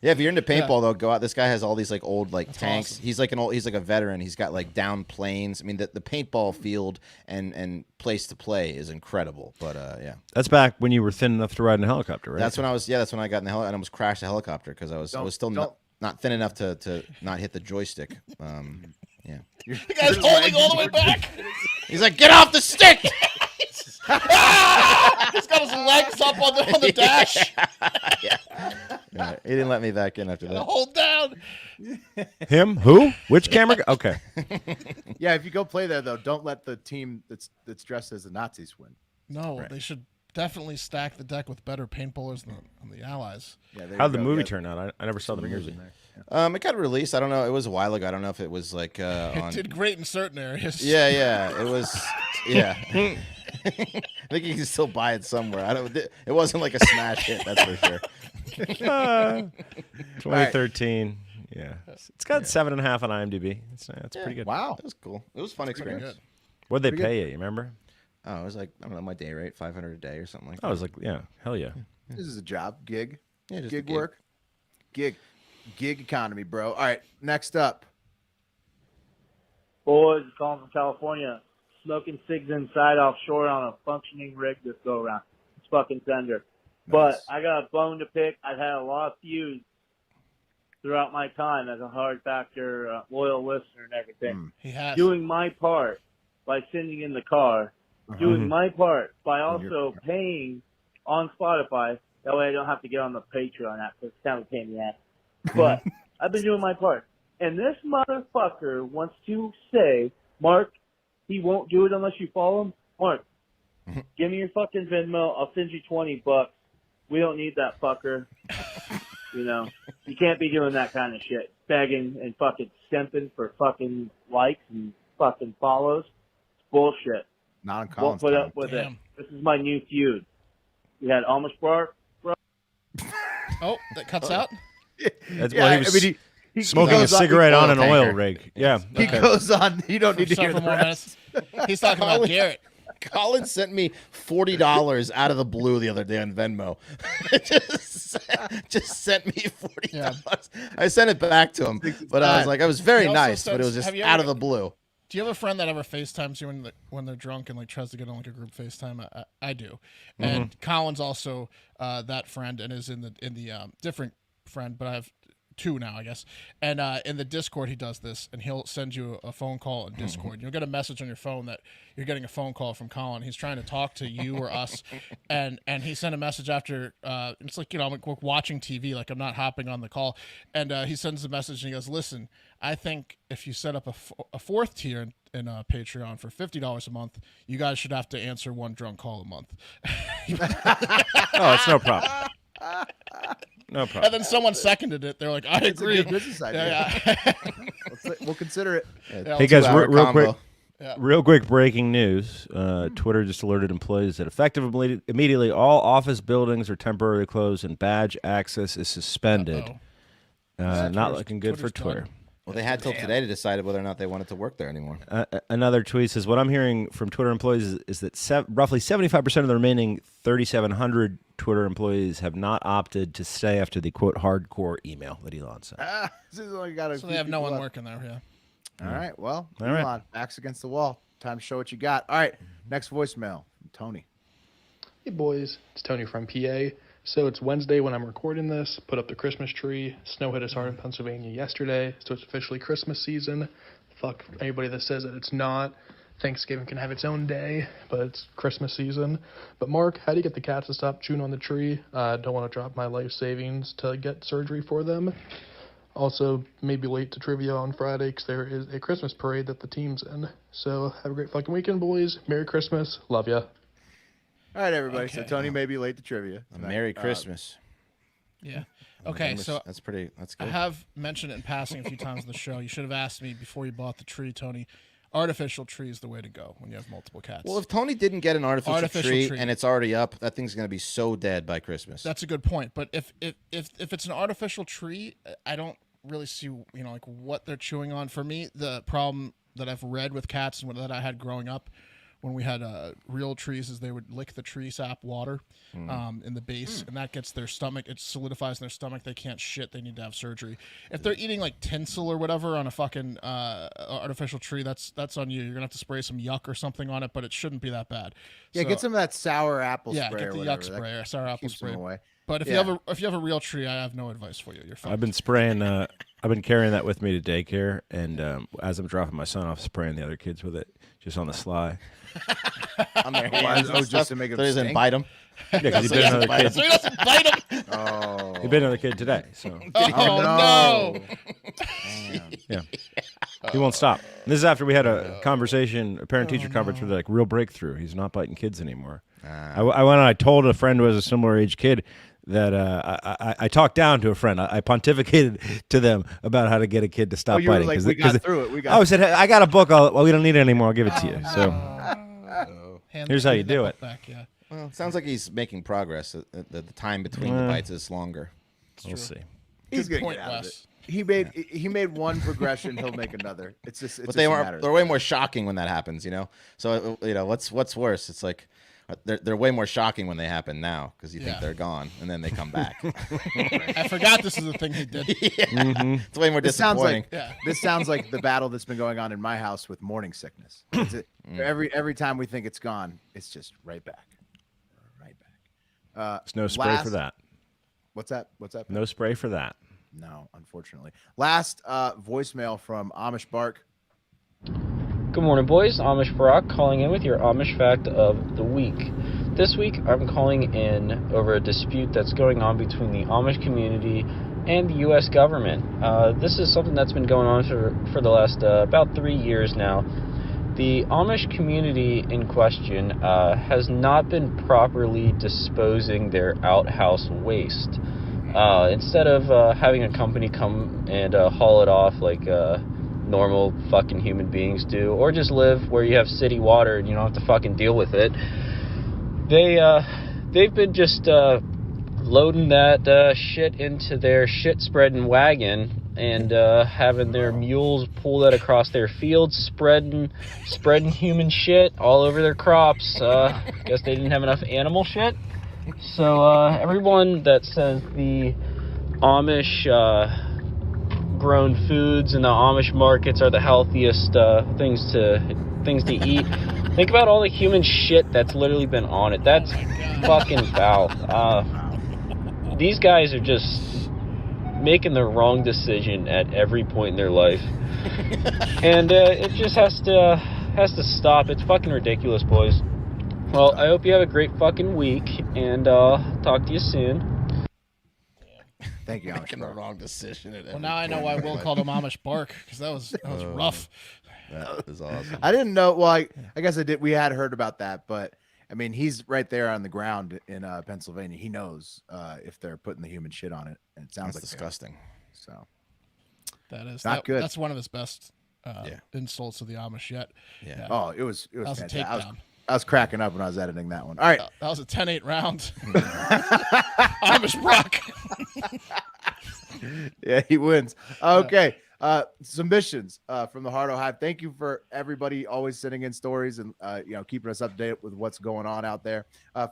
Yeah, if you're into paintball though, go out. This guy has all these like old tanks. awesome. He's like he's like a veteran. He's got like down planes. I mean, the paintball field and place to play is incredible. But yeah, That's back when you were thin enough to ride in a helicopter, right? that's when I was. Yeah, that's when I got in the helicopter and almost crashed the helicopter because I was still not thin enough to not hit the joystick. Yeah. The guy's holding all the way back. He's like, get off the stick! He's got his legs up on the dash. Yeah, he didn't let me back in after that. Hold down. Him? Who? Which camera? Okay. Yeah, if you go play there though, don't let the team that's dressed as the Nazis win. No, they should definitely stack the deck with better paintballers than the Allies. Yeah, How'd the movie turn out? I never saw the movie. It got released. I don't know. It was a while ago. I don't know if it was like It on. did great in certain areas. Yeah. It was. Yeah. I think you can still buy it somewhere. It wasn't like a smash hit. That's for sure. 2013. Yeah, it's got 7.5 on IMDb. That's pretty good. Wow, It was cool. It was a fun experience. good. What'd they Pretty pay you? You remember? Oh, it was like, I don't know, my day rate, $500 a day or something like that. I was like, yeah, hell yeah. this is a job, gig, Yeah, just a gig gig. work, gig economy, bro. All right, next up. Boys calling from California, smoking cigs inside offshore on a functioning rig this go around. It's fucking tender. Nice. But I got a bone to pick. I've had a lot of feuds throughout my time as a hard factor loyal listener and everything. He has. Doing my part by sending in the car. Doing my part by also paying on Spotify. That way I don't have to get on the Patreon app because it's kind of a pain in the ass. But I've been doing my part. And this motherfucker wants to say, Mark, he won't do it unless you follow him. Mark, give me your fucking Venmo. I'll send you $20. We don't need that fucker. You know, you can't be doing that kind of shit. Begging and fucking simping for fucking likes and fucking follows. It's bullshit. Not on Collins. Won't put up with it. This is my new feud. We had Amish Bark. Oh, that cuts out? That's what he was smoking a cigarette on an oil rig. Yeah. He goes on. You don't need to hear the rest. He's talking about Garrett. Colin sent me $40 out of the blue the other day on Venmo. just sent me $40. Yeah. I sent it back to him, but I was like, I was very nice, but it was just out of the blue. Do you have a friend that ever FaceTimes you when they're drunk and like tries to get on like a group FaceTime? I do, and Colin's also that friend and is in the different friend, but I have two now, I guess. And in the Discord, he does this, and he'll send you a phone call in Discord. You'll get a message on your phone that you're getting a phone call from Colin. He's trying to talk to you or us, and he sent a message after. It's like, you know, I'm watching TV, like I'm not hopping on the call, and he sends a message and he goes, "Listen, I think if you set up a fourth tier in Patreon for $50 a month, you guys should have to answer one drunk call a month." Oh, it's no problem. No problem. And then someone seconded it. They're like, "I agree." It's a good business idea. Yeah. We'll consider it. Hey guys, real quick breaking news. Twitter just alerted employees that effectively immediately all office buildings are temporarily closed and badge access is suspended. Not looking good for Twitter. Done. Well, they had till today to decide whether or not they wanted to work there anymore. Another tweet says, what I'm hearing from Twitter employees is that roughly 75% of the remaining 3,700 Twitter employees have not opted to stay after the, quote, hardcore email that Elon sent. So they have no one working there, yeah. All right, well, Elon, backs against the wall. Time to show what you got. All right, next voicemail from Tony. Hey, boys. It's Tony from PA. So it's Wednesday when I'm recording this. Put up the Christmas tree. Snow hit us hard in Pennsylvania yesterday, so it's officially Christmas season. Fuck anybody that says that it's not. Thanksgiving can have its own day, but it's Christmas season. But Mark, how do you get the cats to stop chewing on the tree? I don't want to drop my life savings to get surgery for them. Also, maybe late to trivia on Friday because there is a Christmas parade that the team's in. So have a great fucking weekend, boys. Merry Christmas. Love ya. All right, everybody. Okay. So Tony may be late to trivia. Merry Christmas. Yeah. Okay, so that's good. I have mentioned it in passing a few times in the show. You should have asked me before you bought the tree, Tony. Artificial tree is the way to go when you have multiple cats. Well, if Tony didn't get an artificial tree and it's already up, that thing's going to be so dead by Christmas. That's a good point. But if it's an artificial tree, I don't really see like what they're chewing on. For me, the problem that I've read with cats and that I had growing up when we had real trees is they would lick the tree sap water in the base, and that gets their stomach. It solidifies in their stomach. They can't shit. They need to have surgery. If they're eating like tinsel or whatever on a fucking artificial tree, that's on you. You're gonna have to spray some yuck or something on it, but it shouldn't be that bad. Yeah, get some of that sour apple spray. Yeah, get the yuck spray or sour apple spray. Away. But if you have a real tree, I have no advice for you. You're fine. I've been spraying. I've been carrying that with me to daycare, and as I'm dropping my son off, spraying the other kids with it just on the sly. On their hands. Just to make them stink. Bite them. Yeah, because he bit another kid. So he doesn't bite him. Oh. He bit another kid today. So. Oh no. Yeah. He won't stop. And this is after we had a conversation, a parent-teacher conference with like real breakthrough. He's not biting kids anymore. I went and I told a friend who has a similar age kid that I talked down to a friend. I pontificated to them about how to get a kid to stop biting. Like, we got through it. I said, hey, I got a book. Well, we don't need it anymore. I'll give it to you. So here's how you do it. Back, yeah. Well, it sounds like he's making progress. The time between the bites is longer. We'll see. He's going to get out of it. He made one progression. He'll make another. It's just. But they're way more shocking when that happens. So what's worse? It's like They're way more shocking when they happen now because you think they're gone and then they come back. I forgot this is the thing he did. It's way more disappointing. This sounds like the battle that's been going on in my house with morning sickness. Every time we think it's gone, it's just right back. There's no spray for that. What's that? No spray for that. No, unfortunately. Last voicemail from Amish Bark. Good morning, boys. Amish Brock calling in with your Amish fact of the week. This week, I'm calling in over a dispute that's going on between the Amish community and the U.S. government. This is something that's been going on for the last about 3 years now. The Amish community in question has not been properly disposing their outhouse waste. Instead of having a company come and haul it off like normal fucking human beings do, or just live where you have city water and you don't have to fucking deal with it, they've been just loading that shit into their shit spreading wagon and having their mules pull that across their fields, spreading human shit all over their crops. Guess they didn't have enough animal shit. So everyone that says the Amish grown foods and the Amish markets are the healthiest things to eat, think about all the human shit that's literally been on it. That's fucking foul. These guys are just making the wrong decision at every point in their life, and it just has to stop. It's fucking ridiculous, boys. Well, I hope you have a great fucking week, and talk to you soon. Thank you, Making the wrong decision. Well, now I know why Will called him Amish Bark, because that was rough. That was awesome. I didn't know. Well, I guess I did. We had heard about that, but I mean, he's right there on the ground in Pennsylvania. He knows if they're putting the human shit on it, and it sounds like disgusting. So that is not good. That's one of his best insults to the Amish yet. Yeah. Oh, it was that was fantastic. a takedown. I was cracking up when I was editing that one. All right. That was a 10-8 round. Amish Brock. Yeah, he wins. Okay. Submissions from the Hardo Hive. Thank you for everybody always sending in stories and keeping us updated with what's going on out there.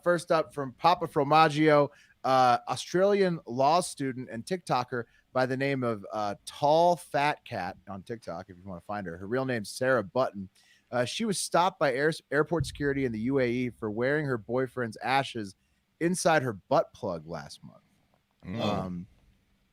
First up from Papa Fromaggio, Australian law student and TikToker by the name of Tall Fat Cat on TikTok, if you want to find her. Her real name's Sarah Button. She was stopped by airport security in the UAE for wearing her boyfriend's ashes inside her butt plug last month.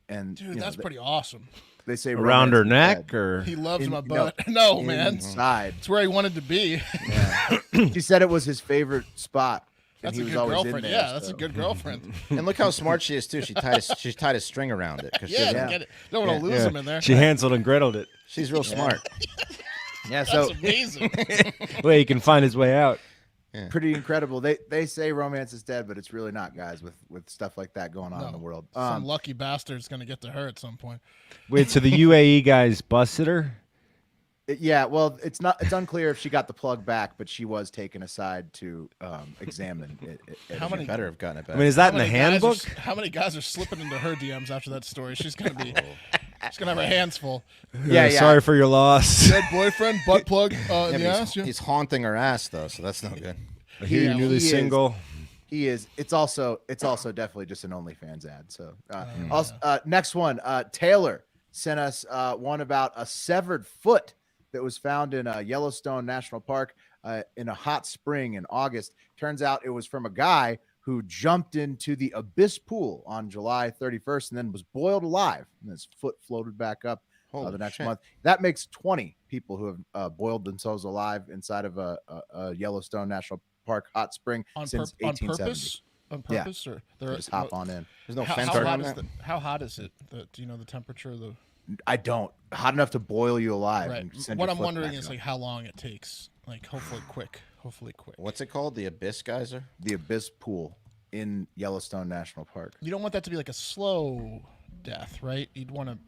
And dude, that's pretty awesome. They say around her neck, or he loves my butt. No, man, inside. It's where he wanted to be. Yeah. She said it was his favorite spot. That's a good girlfriend. That's a good girlfriend. And look how smart she is too. She tied a string around it. Get it. Don't want to lose him in there. She Hansel and Gretel'd it. She's real smart. Yeah, that's amazing. Well, he can find his way out. Yeah. Pretty incredible. They say romance is dead, but it's really not, guys. With stuff like that going on in the world, some lucky bastard's gonna get to her at some point. Wait, so the UAE guys busted her? Yeah, well, it's unclear if she got the plug back, but she was taken aside to examine it. How many better have gotten it back? I mean, is that in the handbook? How many guys are slipping into her DMs after that story? She's gonna be. She's gonna have her hands full. Yeah. Sorry for your loss. Dead boyfriend, butt plug. He's haunting her ass though, so that's no good. He's newly single. He is. It's also definitely just an OnlyFans ad. So next one, Taylor sent us one about a severed foot that was found in Yellowstone National Park in a hot spring in August. Turns out it was from a guy who jumped into the Abyss pool on July 31st and then was boiled alive. And his foot floated back up the next month. That makes 20 people who have boiled themselves alive inside of a Yellowstone National Park hot spring since 1870. On purpose? Yeah. Or they're just hop on in. There's no fence around that? How hot is it? Do you know the temperature of the... I don't. Hot enough to boil you alive. Right. What I'm wondering is like how long it takes. Like hopefully quick. What's it called? The Abyss geyser? The Abyss pool in Yellowstone National Park. You don't want that to be like a slow death, right? You'd want to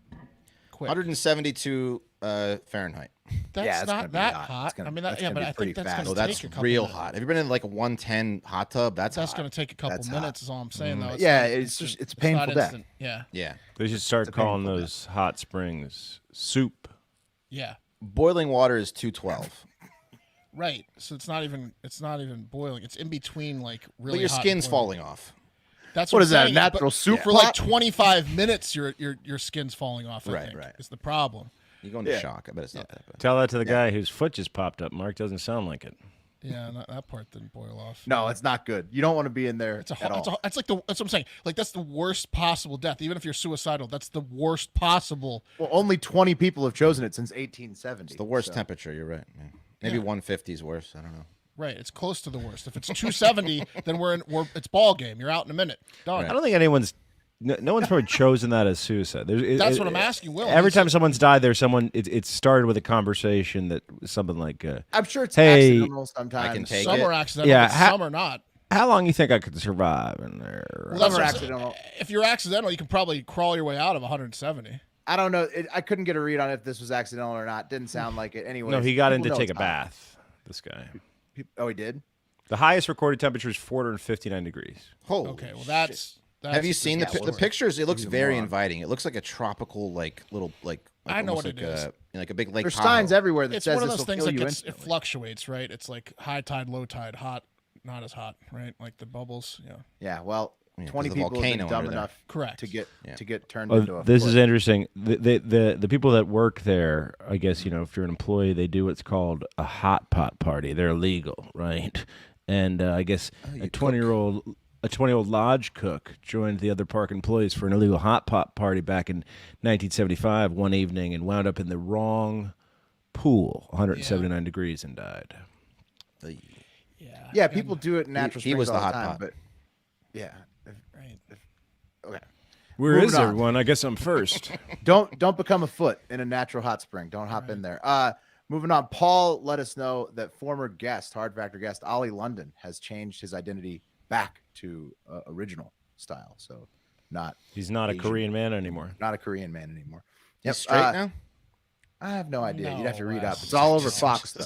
quick. 172 Fahrenheit. That's not that hot. I mean, but I think that's going to take a couple real minutes. hot. Have you been in like a 110 hot tub? That's going to take a couple minutes. Is all I'm saying, though. It's painful death. Yeah. They should start calling those hot springs soup. Yeah. Boiling water is 212. Right. So it's not even boiling. It's in between like really. But your hot skin's and boiling. falling off. That's what I'm is that? saying, Natural but soup for like 25 minutes. Your skin's falling off. I think, is the problem. You go into shock. I bet it's not that bad. Tell that to the guy whose foot just popped up. Mark doesn't sound like it. Yeah, that part didn't boil off. No, it's not good. You don't want to be in there at all. That's what I'm saying. Like that's the worst possible death. Even if you're suicidal, that's the worst possible. Well, only 20 people have chosen it since 1870. It's the worst temperature. You're right. Yeah. Maybe 150 is worse. I don't know. Right, it's close to the worst. If it's 270, then it's ball game. You're out in a minute. Done. Right. I don't think anyone's. No one's probably chosen that as suicide. That's what I'm asking, Will. Every time someone's died, there's someone. It started with a conversation that was something like, I'm sure it's hey, accidental sometimes. I can take some it. are accidental, Yeah, but some are not. How long you think I could survive in there? Well, some are accidental. If you're accidental, you can probably crawl your way out of 170. I don't know. I couldn't get a read on if this was accidental or not. Didn't sound like it. Anyway, No, he got in to take a bath. This guy. Oh, he did? The highest recorded temperature is 459 degrees. Holy okay, well that's Have you seen the pictures? It looks He's a very moron. inviting. It looks like a tropical, little I know what like it is. like a big lake. There's Tahoe. signs everywhere that It's says one of this those will things kill that you it instantly. fluctuates, right? It's like high tide, low tide, hot, not as hot, right? Like the bubbles. Yeah. Yeah, well, Yeah, 20 there's a people have been volcano dumb under there. enough Correct. to get turned Oh, into a this foot. is interesting. The people that work there, I guess, if you're an employee, they do what's called a hot pot party. They're legal, right? And I guess a 20-year-old lodge cook joined the other park employees for an illegal hot pot party back in 1975 one evening and wound up in the wrong pool, 179 degrees, and died. Yeah, people do it in natural He springs was the all hot time, pot. but yeah. Right. Okay. Where Moving is on. everyone? I guess I'm first. Don't become a foot in a natural hot spring. Don't hop in there. Moving on. Paul let us know that former guest, Hard Factor guest, Ollie London, has changed his identity back to original style. So He's not a Asian. Korean man anymore. Not a Korean man anymore. He's straight now. I have no idea. You'd have to read up. Wes. It's all over Fox though.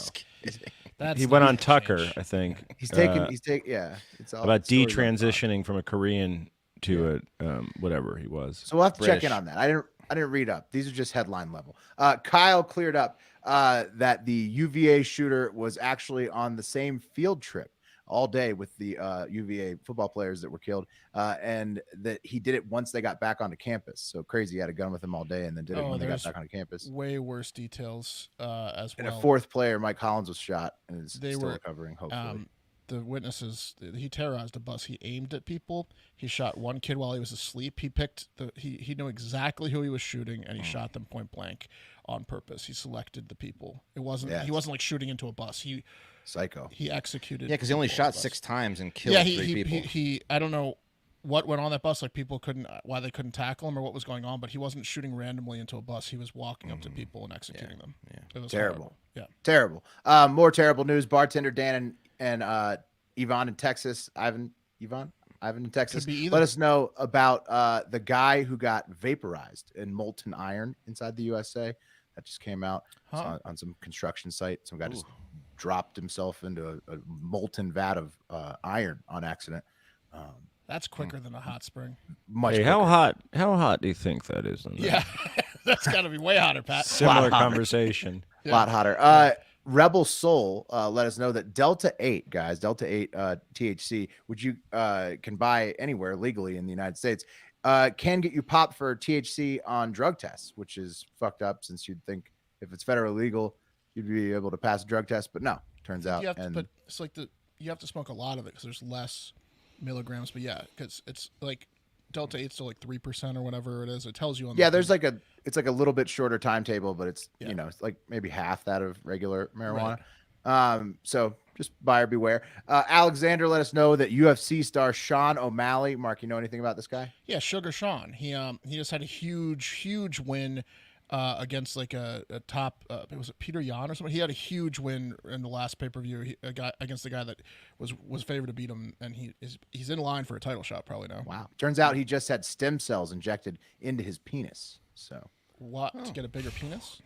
That's He not went on gonna Tucker, change. I think. He's taking. Yeah. It's all about stories on Fox. detransitioning from a Korean to a whatever he was. So we'll have to check in British. on that. I didn't read up. These are just headline level. Kyle cleared up that the UVA shooter was actually on the same field trip all day with the UVA football players that were killed, and that he did it once they got back onto campus. So crazy, he had a gun with him all day and then did it when they got there's back onto campus. Way worse details as And well. a fourth player, Mike Collins, was shot and is They still were, recovering, hopefully. The witnesses, he terrorized a bus. He aimed at people. He shot one kid while he was asleep. He knew exactly who he was shooting, and he shot them point blank on purpose. He selected the people. He wasn't like shooting into a bus. Psycho. He executed. Yeah, because he only people on shot the bus. 6 times and killed 3 people. He I don't know what went on that bus. Like why they couldn't tackle him or what was going on, but he wasn't shooting randomly into a bus. He was walking up to people and executing them. Yeah. It was Terrible. horrible. Yeah. Terrible. More terrible news. Bartender Dan and Yvonne in Texas. Ivan in Texas. Could be either. Let us know about the guy who got vaporized in molten iron inside the USA. That just came out. It's on some construction site. Some guy just dropped himself into a molten vat of iron on accident. That's quicker than a hot spring. Much Hey, quicker. how hot do you think that is? In there? Yeah, that's got to be way hotter, Pat. Similar conversation. A lot hotter. Rebel Soul let us know that Delta 8, guys, Delta 8 THC, which you can buy anywhere legally in the United States, can get you popped for THC on drug tests, which is fucked up since you'd think if it's federally legal, you'd be able to pass a drug test. But no, turns out. You have to, but it's like you have to smoke a lot of it because there's less milligrams. But yeah, because it's like Delta 8's still like 3% or whatever it is. It tells you on. Yeah, the there's it's like a little bit shorter timetable, but it's it's like maybe half that of regular marijuana. So just buyer beware. Alexander let us know that UFC star Sean O'Malley. Mark, you know anything about this guy? Yeah, Sugar Sean. He just had a huge win against like a top. Was it Peter Yan or something? He had a huge win in the last pay per view. Against the guy that was favored to beat him, and he's in line for a title shot probably now. Wow. Turns out he just had stem cells injected into his penis. So what to get a bigger penis?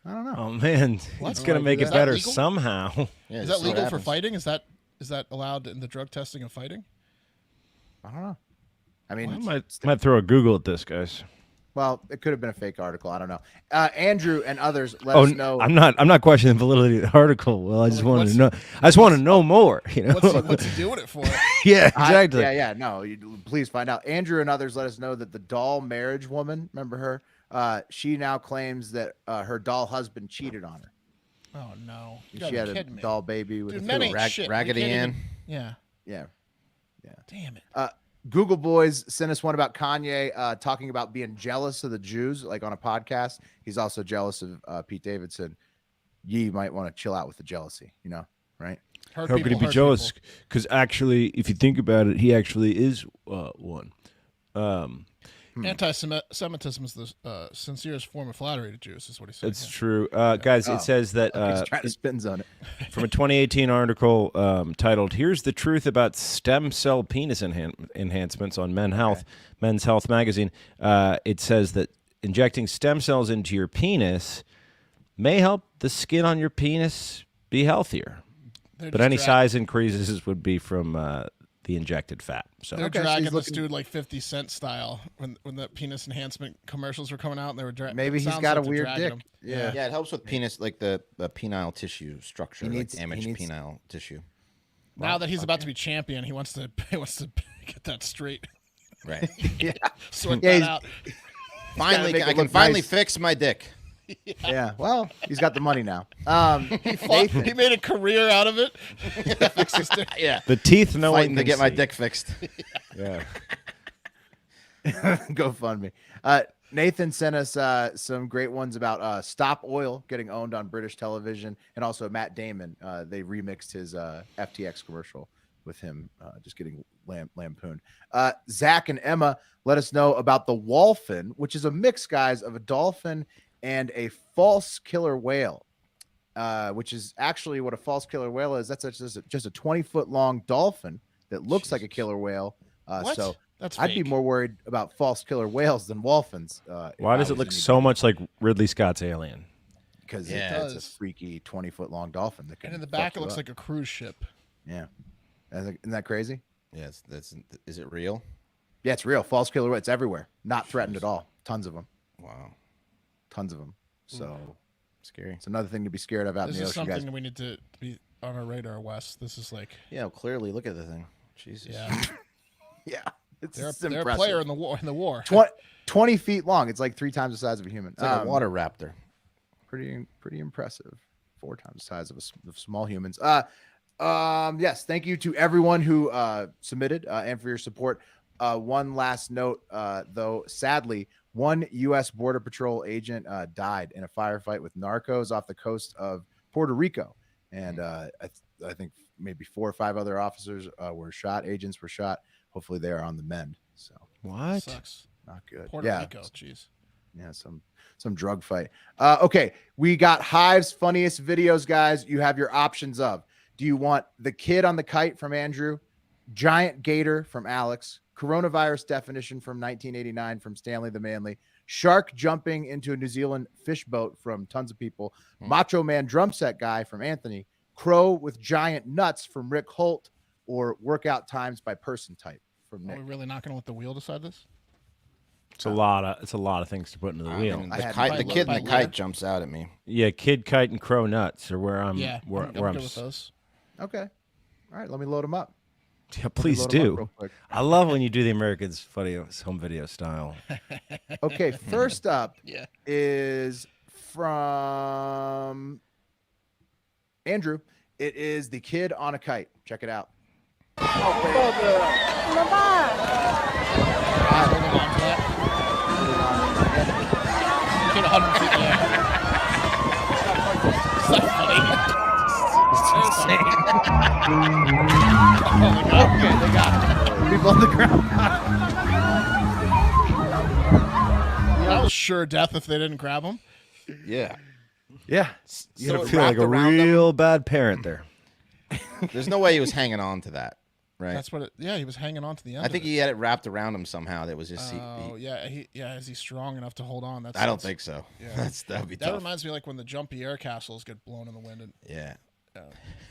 I don't know. Oh man, What? it's gonna make Is it that better legal? somehow. Yeah, Is just that see what legal for happens. fighting? Is that allowed in the drug testing of fighting? I don't know. I mean, I might throw a Google at this, guys. Well, it could have been a fake article. I don't know. Andrew and others, let us know. I'm not questioning the validity of the article. Well, I just want to know. I just want to know more. You know, what's he doing it for? Yeah, exactly. No. Please find out. Andrew and others, let us know that the doll marriage woman, remember her? She now claims that her doll husband cheated on her. Oh no! She had a doll baby with Raggedy Ann. Yeah. Damn it. Google Boys sent us one about Kanye talking about being jealous of the Jews, like on a podcast. He's also jealous of Pete Davidson. You might want to chill out with the jealousy, right? How could he be jealous? Because actually, if you think about it, he actually is one. Anti-Semitism is the sincerest form of flattery to Jews, is what he said. That's true. Guys, it says that he's trying to spins on it. From a 2018 article titled, "Here's the Truth About Stem Cell Penis Enhancements" on Men's Health magazine, it says that injecting stem cells into your penis may help the skin on your penis be healthier. But any size increases would be from the injected fat. So they're dragging this dude like 50 Cent style when the penis enhancement commercials were coming out, and they were dragging. Maybe he's got a weird dick. Yeah, it helps with penis, like the penile tissue structure, damaged penile tissue. Now that he's about to be champion, he wants to get that straight. Right. Sort that out. Finally, I can finally fix my dick. Yeah. Well, he's got the money now. He made a career out of it. Yeah. The teeth, no one fighting to get my dick fixed. Yeah. Go fund me. Nathan sent us some great ones about Stop Oil getting owned on British television, and also Matt Damon. They remixed his FTX commercial with him just getting lampooned. Zach and Emma let us know about the Wolfen, which is a mix, guys, of a dolphin and a false killer whale, which is actually what a false killer whale is. That's just a 20-foot long dolphin that looks like a killer whale. So I'd be more worried about false killer whales than Wolfens. Why does it look so much like Ridley Scott's Alien? Because it's a freaky 20-foot long dolphin. That can and in the back, it looks like a cruise ship. Yeah. Isn't that crazy? Yeah. Is it real? Yeah, it's real. False killer whale. It's everywhere. Not threatened at all. Tons of them. Wow. Tons of them. So scary. It's another thing to be scared of out in the ocean, guys. This is something that we need to be on our radar, Wes. This is like... Yeah, clearly. Look at the thing. Jesus. Yeah. Yeah. They're a player in the war. 20 feet long. It's like 3 times the size of a human. It's like a water raptor. Pretty impressive. 4 times the size of small humans. Yes, thank you to everyone who submitted and for your support. One last note, though, sadly, one U.S. Border Patrol agent died in a firefight with narcos off the coast of Puerto Rico. And I think maybe 4 or 5 other officers were shot. Agents were shot. Hopefully they are on the mend. So what? Sucks. Not good. Puerto Rico, jeez. Yeah, some drug fight. Okay, we got Hive's funniest videos, guys. You have your options of: do you want the kid on the kite from Andrew, giant gator from Alex, coronavirus definition from 1989 from Stanley the Manly, shark jumping into a New Zealand fish boat from tons of people, Macho Man drum set guy from Anthony, crow with giant nuts from Rick Holt, or workout times by person type from Nick? Are we really not going to let the wheel decide this? It's a lot of things to put into the wheel. The kid in the kite jumps out at me. Yeah, kid, kite, and crow nuts are where I'm. Where I'm I'm good with those. Okay, all right. Let me load them up. Yeah, please do. I love when you do the Americans funny home video style. Okay, first up is from Andrew. It is the kid on a kite. Check it out. Kid 100 feet, Okay, they got it. People on the ground. That was sure death if they didn't grab him. Yeah. Yeah. You gotta feel like a real bad parent there. There's no way he was hanging on to that, right? That's what. He was hanging on to the end. I think he had it wrapped around him somehow. That was just. Is he strong enough to hold on? I don't think so. Yeah. That'd be that tough. reminds me like when the jumpy air castles get blown in the wind. Yeah.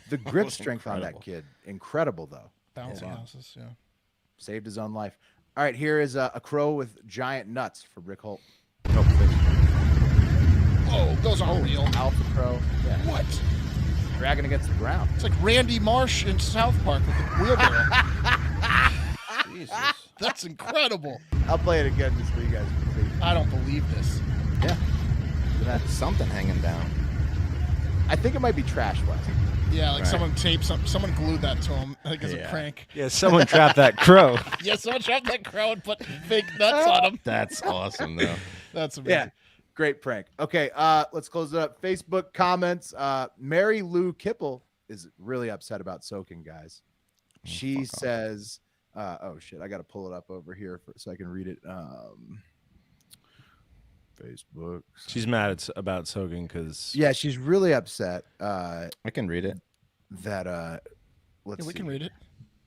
The grip strength on that kid, incredible though. Bouncing houses, yeah. Saved his own life. All right, here is a crow with giant nuts for Rick Holt. Oh, those aren't real. Alpha crow. Yeah. What? Dragging against the ground. It's like Randy Marsh in South Park with the wheelbarrow. Jesus. That's incredible. I'll play it again just so you guys can see. I don't believe this. Yeah. That's something hanging down. I think it might be trash, Wes. Yeah, like someone taped someone glued that to him, I think, as a prank. Yeah, someone trapped that crow. Yeah, someone trapped that crow and put fake nuts on him. That's awesome, though. That's amazing. Yeah. Great prank. Okay, let's close it up. Facebook comments. Mary Lou Kipple is really upset about soaking, guys. She says, oh shit, I got to pull it up over here so I can read it. Facebook. She's mad about soaking because yeah, she's really upset. I can read it. That let's we see. can read it.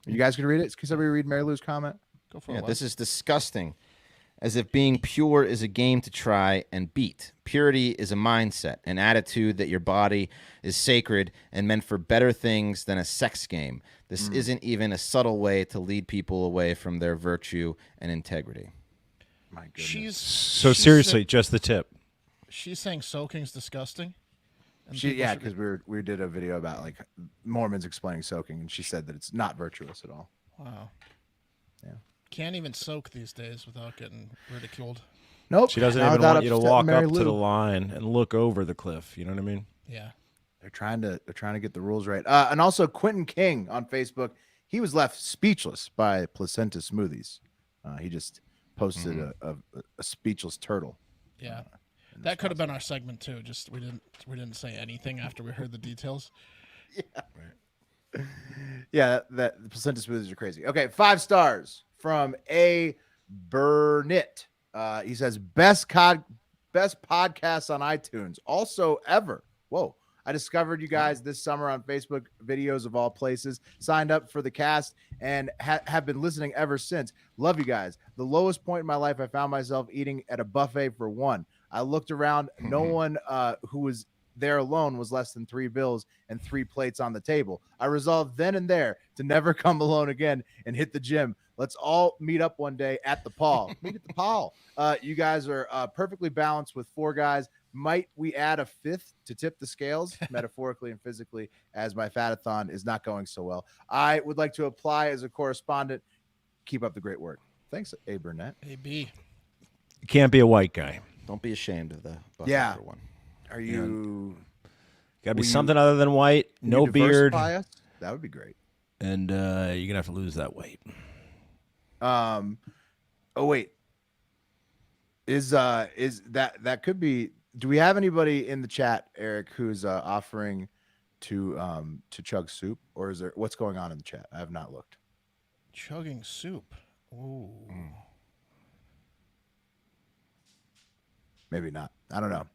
You guys can read it. Can somebody read Mary Lou's comment? Go for it. Yeah, this is disgusting. As if being pure is a game to try and beat. Purity is a mindset, an attitude that your body is sacred and meant for better things than a sex game. This isn't even a subtle way to lead people away from their virtue and integrity. My goodness. She's seriously, just the tip. She's saying soaking's disgusting. Yeah, because we did a video about like Mormons explaining soaking, and she said that it's not virtuous at all. Wow. Yeah. Can't even soak these days without getting ridiculed. Nope. She doesn't even want you to walk up to the line and look over the cliff. You know what I mean? Yeah. They're trying to get the rules right. And also Quentin King on Facebook, he was left speechless by placenta smoothies. He just posted a speechless turtle. Yeah. That could have been our segment too. Just we didn't say anything after we heard the details. Yeah. Right. Yeah, that the placenta smoothies are crazy. Okay, 5 stars from A. Burnett. He says best podcast on iTunes. Also ever. Whoa. I discovered you guys this summer on Facebook videos of all places, signed up for the cast, and have been listening ever since. Love you guys. The lowest point in my life, I found myself eating at a buffet for one. I looked around. No one who was there alone was less than 3 bills and 3 plates on the table. I resolved then and there to never come alone again and hit the gym. Let's all meet up one day at the Paul. Meet at the Paul. You guys are perfectly balanced with 4 guys. Might we add a 5th to tip the scales, metaphorically and physically, as my fatathon is not going so well? I would like to apply as a correspondent. Keep up the great work. Thanks, A. Burnett. AB. You can't be a white guy. Don't be ashamed of the yeah. one. Are you? Got to be something other than white. No beard. Us? That would be great. And you're gonna have to lose that weight. Oh wait. Is that could be? Do we have anybody in the chat, Eric, who's offering to chug soup, or is there what's going on in the chat? I have not looked. Chugging soup. Ooh. Maybe not. I don't know.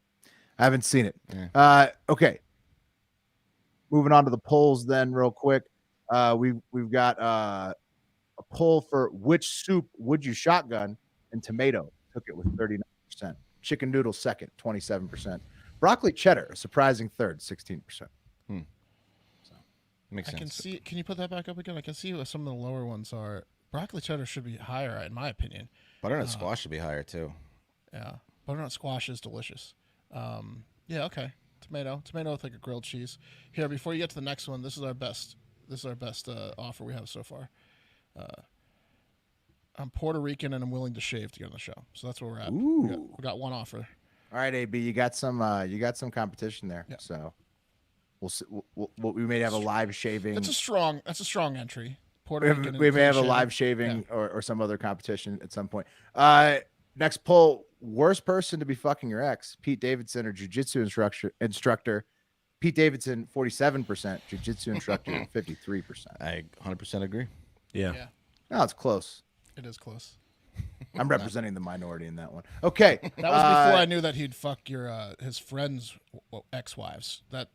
I haven't seen it. Yeah. Okay. Moving on to the polls then real quick. We've got a poll for which soup would you shotgun, and tomato took it with 39%. Chicken noodle second, 27%. Broccoli cheddar, a surprising third, 16%. So, makes sense. I can see. Can you put that back up again? I can see what some of the lower ones are. Broccoli cheddar should be higher, in my opinion. Butternut squash should be higher too. Yeah, butternut squash is delicious. Yeah, okay. Tomato with like a grilled cheese. Here, before you get to the next one, this is our best. This is our best offer we have so far. I'm Puerto Rican and I'm willing to shave to get on the show. So that's where we're at. Ooh. We got one offer. All right, AB, you got some competition there. Yeah. So we'll see. We may have a live shaving. That's a strong entry. Puerto Rican. We may have a live shaving or some other competition at some point. Next poll: worst person to be fucking your ex, Pete Davidson or jiu-jitsu instructor. Pete Davidson, 47%. Jiu-jitsu instructor, 53%. I 100% agree. Yeah. No, it's close. It is close. I'm representing the minority in that one. Okay. That was before I knew that he'd fuck your his friends' ex-wives. That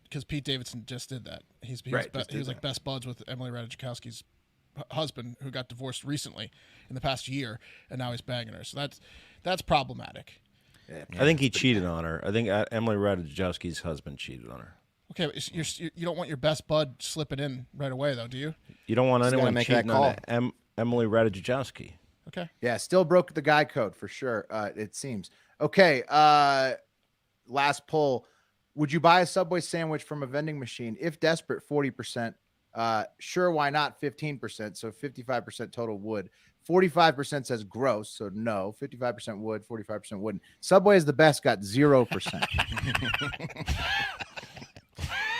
because Pete Davidson just did that. He was like best buds with Emily Ratajkowski's husband, who got divorced recently in the past year, and now he's banging her. So that's problematic. Yeah, I think he cheated on her. I think Emily Ratajkowski's husband cheated on her. Okay, but you don't want your best bud slipping in right away, though, do you? You don't want anyone make cheating that call. on Emily Ratajkowski. Okay. Yeah, still broke the guy code for sure. It seems. Okay. Last poll. Would you buy a Subway sandwich from a vending machine if desperate? 40%. Sure, why not? 15%. So 55% total would. 45% says gross, so no. 55% would, 45% wouldn't. Subway is the best, got 0%.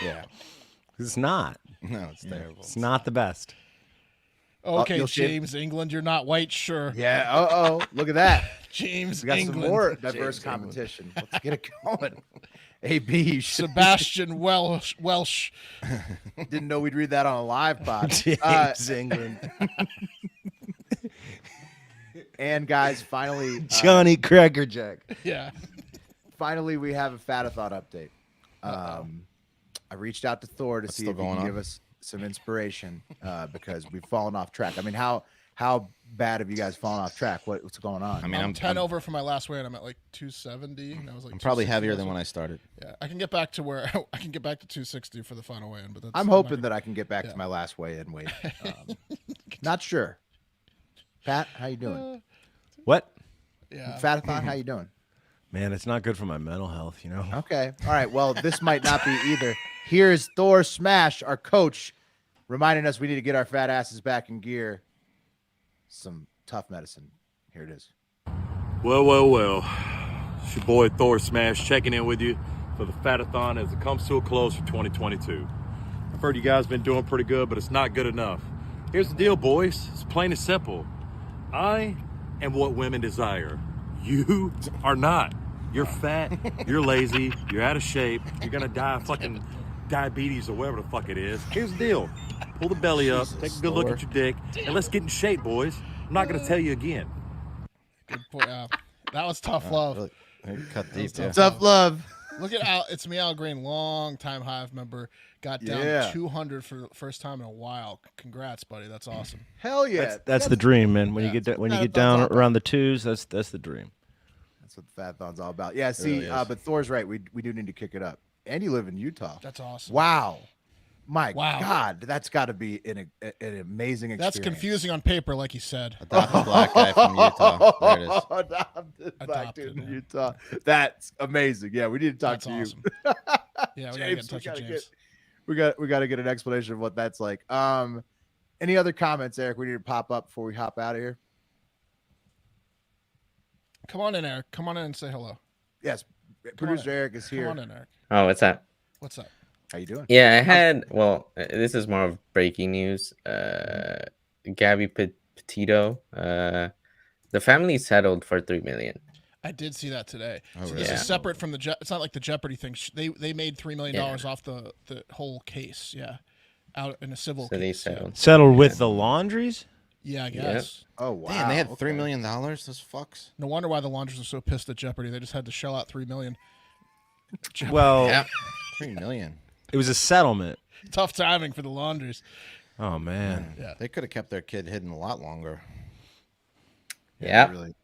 Yeah. It's not. No, it's terrible. It's not the best. Okay, James England, you're not white, sure. Yeah. Look at that. James We got England. some more diverse competition. Let's get it going. AB. Sebastian Welsh. Didn't know we'd read that on a live pod. James England. And guys, finally, Johnny Crackerjack. Yeah. Finally, we have a Fatathon update. I reached out to Thor to see if he can give us some inspiration because we've fallen off track. I mean, how bad have you guys fallen off track? What's going on? I mean, I'm 10 over from my last weigh, and I'm at like 270. And I was like, I'm probably heavier than when I started. Yeah, I can get back to where I can get back to 260 for the final weigh-in, but I'm hoping that I can get back to my last weigh-in weight. Not sure. Pat, how you doing? What? Yeah. Fatathon, how you doing? Man, it's not good for my mental health, Okay. All right. Well, this might not be either. Here's Thor Smash, our coach, reminding us we need to get our fat asses back in gear. Some tough medicine. Here it is. Well. It's your boy Thor Smash checking in with you for the Fatathon as it comes to a close for 2022. I've heard you guys been doing pretty good, but it's not good enough. Here's the deal, boys. It's plain and simple. I am what women desire. You are not. You're fat, you're lazy, you're out of shape, you're gonna die of fucking diabetes or whatever the fuck it is. Here's the deal. Pull the belly up, take a good look at your dick, and let's get in shape, boys. I'm not gonna tell you again. Good point. That was tough love. Really cut deep. Tough love. Look at Al. It's me, Al Green, long-time Hive member. Got down 200 for the first time in a while. Congrats, buddy. That's awesome. Hell yeah. That's the dream, man. When you get down around the twos, that's the dream. That's what the Fatathon's all about. Yeah, see, really but Thor's right. We do need to kick it up. And you live in Utah. That's awesome. Wow. My God, that's got to be an amazing experience. That's confusing on paper, like you said. Adopted black guy from Utah. There it is. Adopted black dude in Utah. That's amazing. Yeah, we need to talk to awesome. you. Yeah, we James, got to get in touch with James. We got to get an explanation of what that's like. Any other comments, Eric? We need to pop up before we hop out of here. Come on in, Eric. Come on in and say hello. Yes, producer Eric is here. Come on in, Eric. Oh, what's up? What's up? How you doing? Yeah, I had. Well, this is more of breaking news. Gabby Petito, the family settled for $3 million. I did see that today. Oh, so really? this is separate from the. It's not like the Jeopardy thing. They made $3 million off the whole case. Yeah, out in a civil case. They settled. Settled with the Laundries. Yeah, I guess. Yep. Oh wow! Damn, they had $3 million. Those fucks. No wonder why the Laundries are so pissed at Jeopardy. They just had to shell out $3 million. Well, yeah. $3 million. It was a settlement. Tough timing for the Laundries. Oh man. Yeah. They could have kept their kid hidden a lot longer. Yeah. Really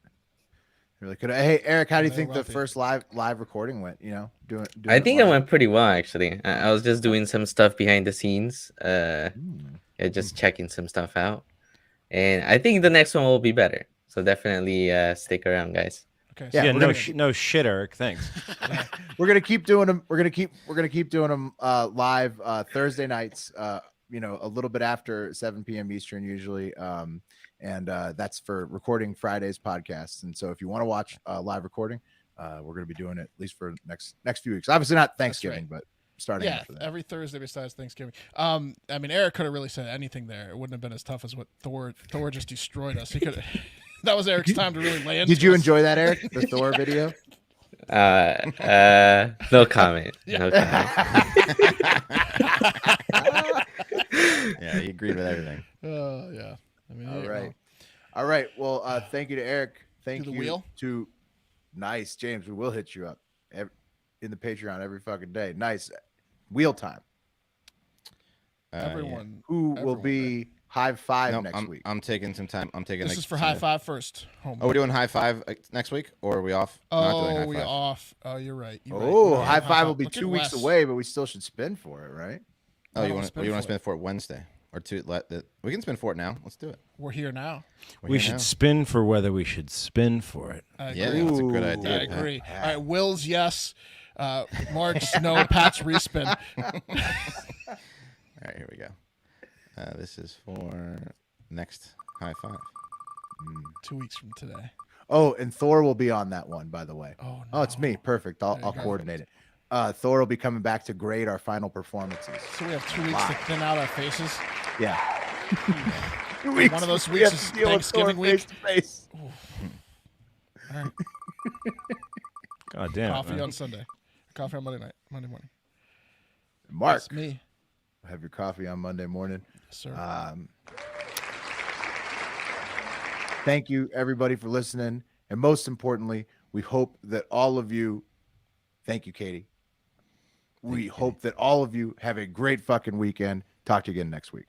could. Hey, Eric, how do you think the first live recording went? Doing I think it went pretty well, actually. I was just doing some stuff behind the scenes, just checking some stuff out, and I think the next one will be better. So definitely stick around, guys. Okay. Yeah. No shit, Eric. Thanks. We're gonna keep doing them. We're gonna keep doing them live Thursday nights. A little bit after 7 p.m. Eastern usually. And that's for recording Friday's podcasts. And so if you want to watch live recording, we're going to be doing it at least for next few weeks. Obviously not Thanksgiving, but starting after that. Every Thursday besides Thanksgiving. I mean, Eric could have really said anything there. It wouldn't have been as tough as what Thor just destroyed us. He could have. That was Eric's time to really land. Did you enjoy that, Eric? The Thor video? No comment. No comment. Yeah, he agreed with everything. Yeah. I mean, all right. Well, thank you to Eric. Thank you wheel? to nice James. We will hit you up in the Patreon every fucking day. Nice wheel time. Everyone. Who will be Hive Five next week? I'm taking some time. This is for Hive Five first. Oh, we're doing Hive Five next week, or are we off? Oh, we're off. Oh, you're right. Hive Five will be 2 weeks away, but we still should spin for it, right? Oh, you want to spin for it Wednesday? or two. We can spin for it now. Let's do it. We're here now. We should spin for whether we should spin for it. Yeah, that's a good idea. I agree. All right, Will's yes. Mark's no. Pat's respin. All right, here we go. This is for next High Five. 2 weeks from today. Oh, and Thor will be on that one, by the way. Oh, no. Oh, it's me. Perfect. I'll coordinate it. Thor will be coming back to grade our final performances. So we have 2 weeks to thin out our faces. Yeah. One of those weeks is Thanksgiving week. Face. All right. God damn. Coffee on Sunday. Coffee on Monday morning. Mark. That's me. Have your coffee on Monday morning. Yes, sir. Thank you, everybody, for listening. And most importantly, we hope that all of you, thank you, Katie. We hope that all of you have a great fucking weekend. Talk to you again next week.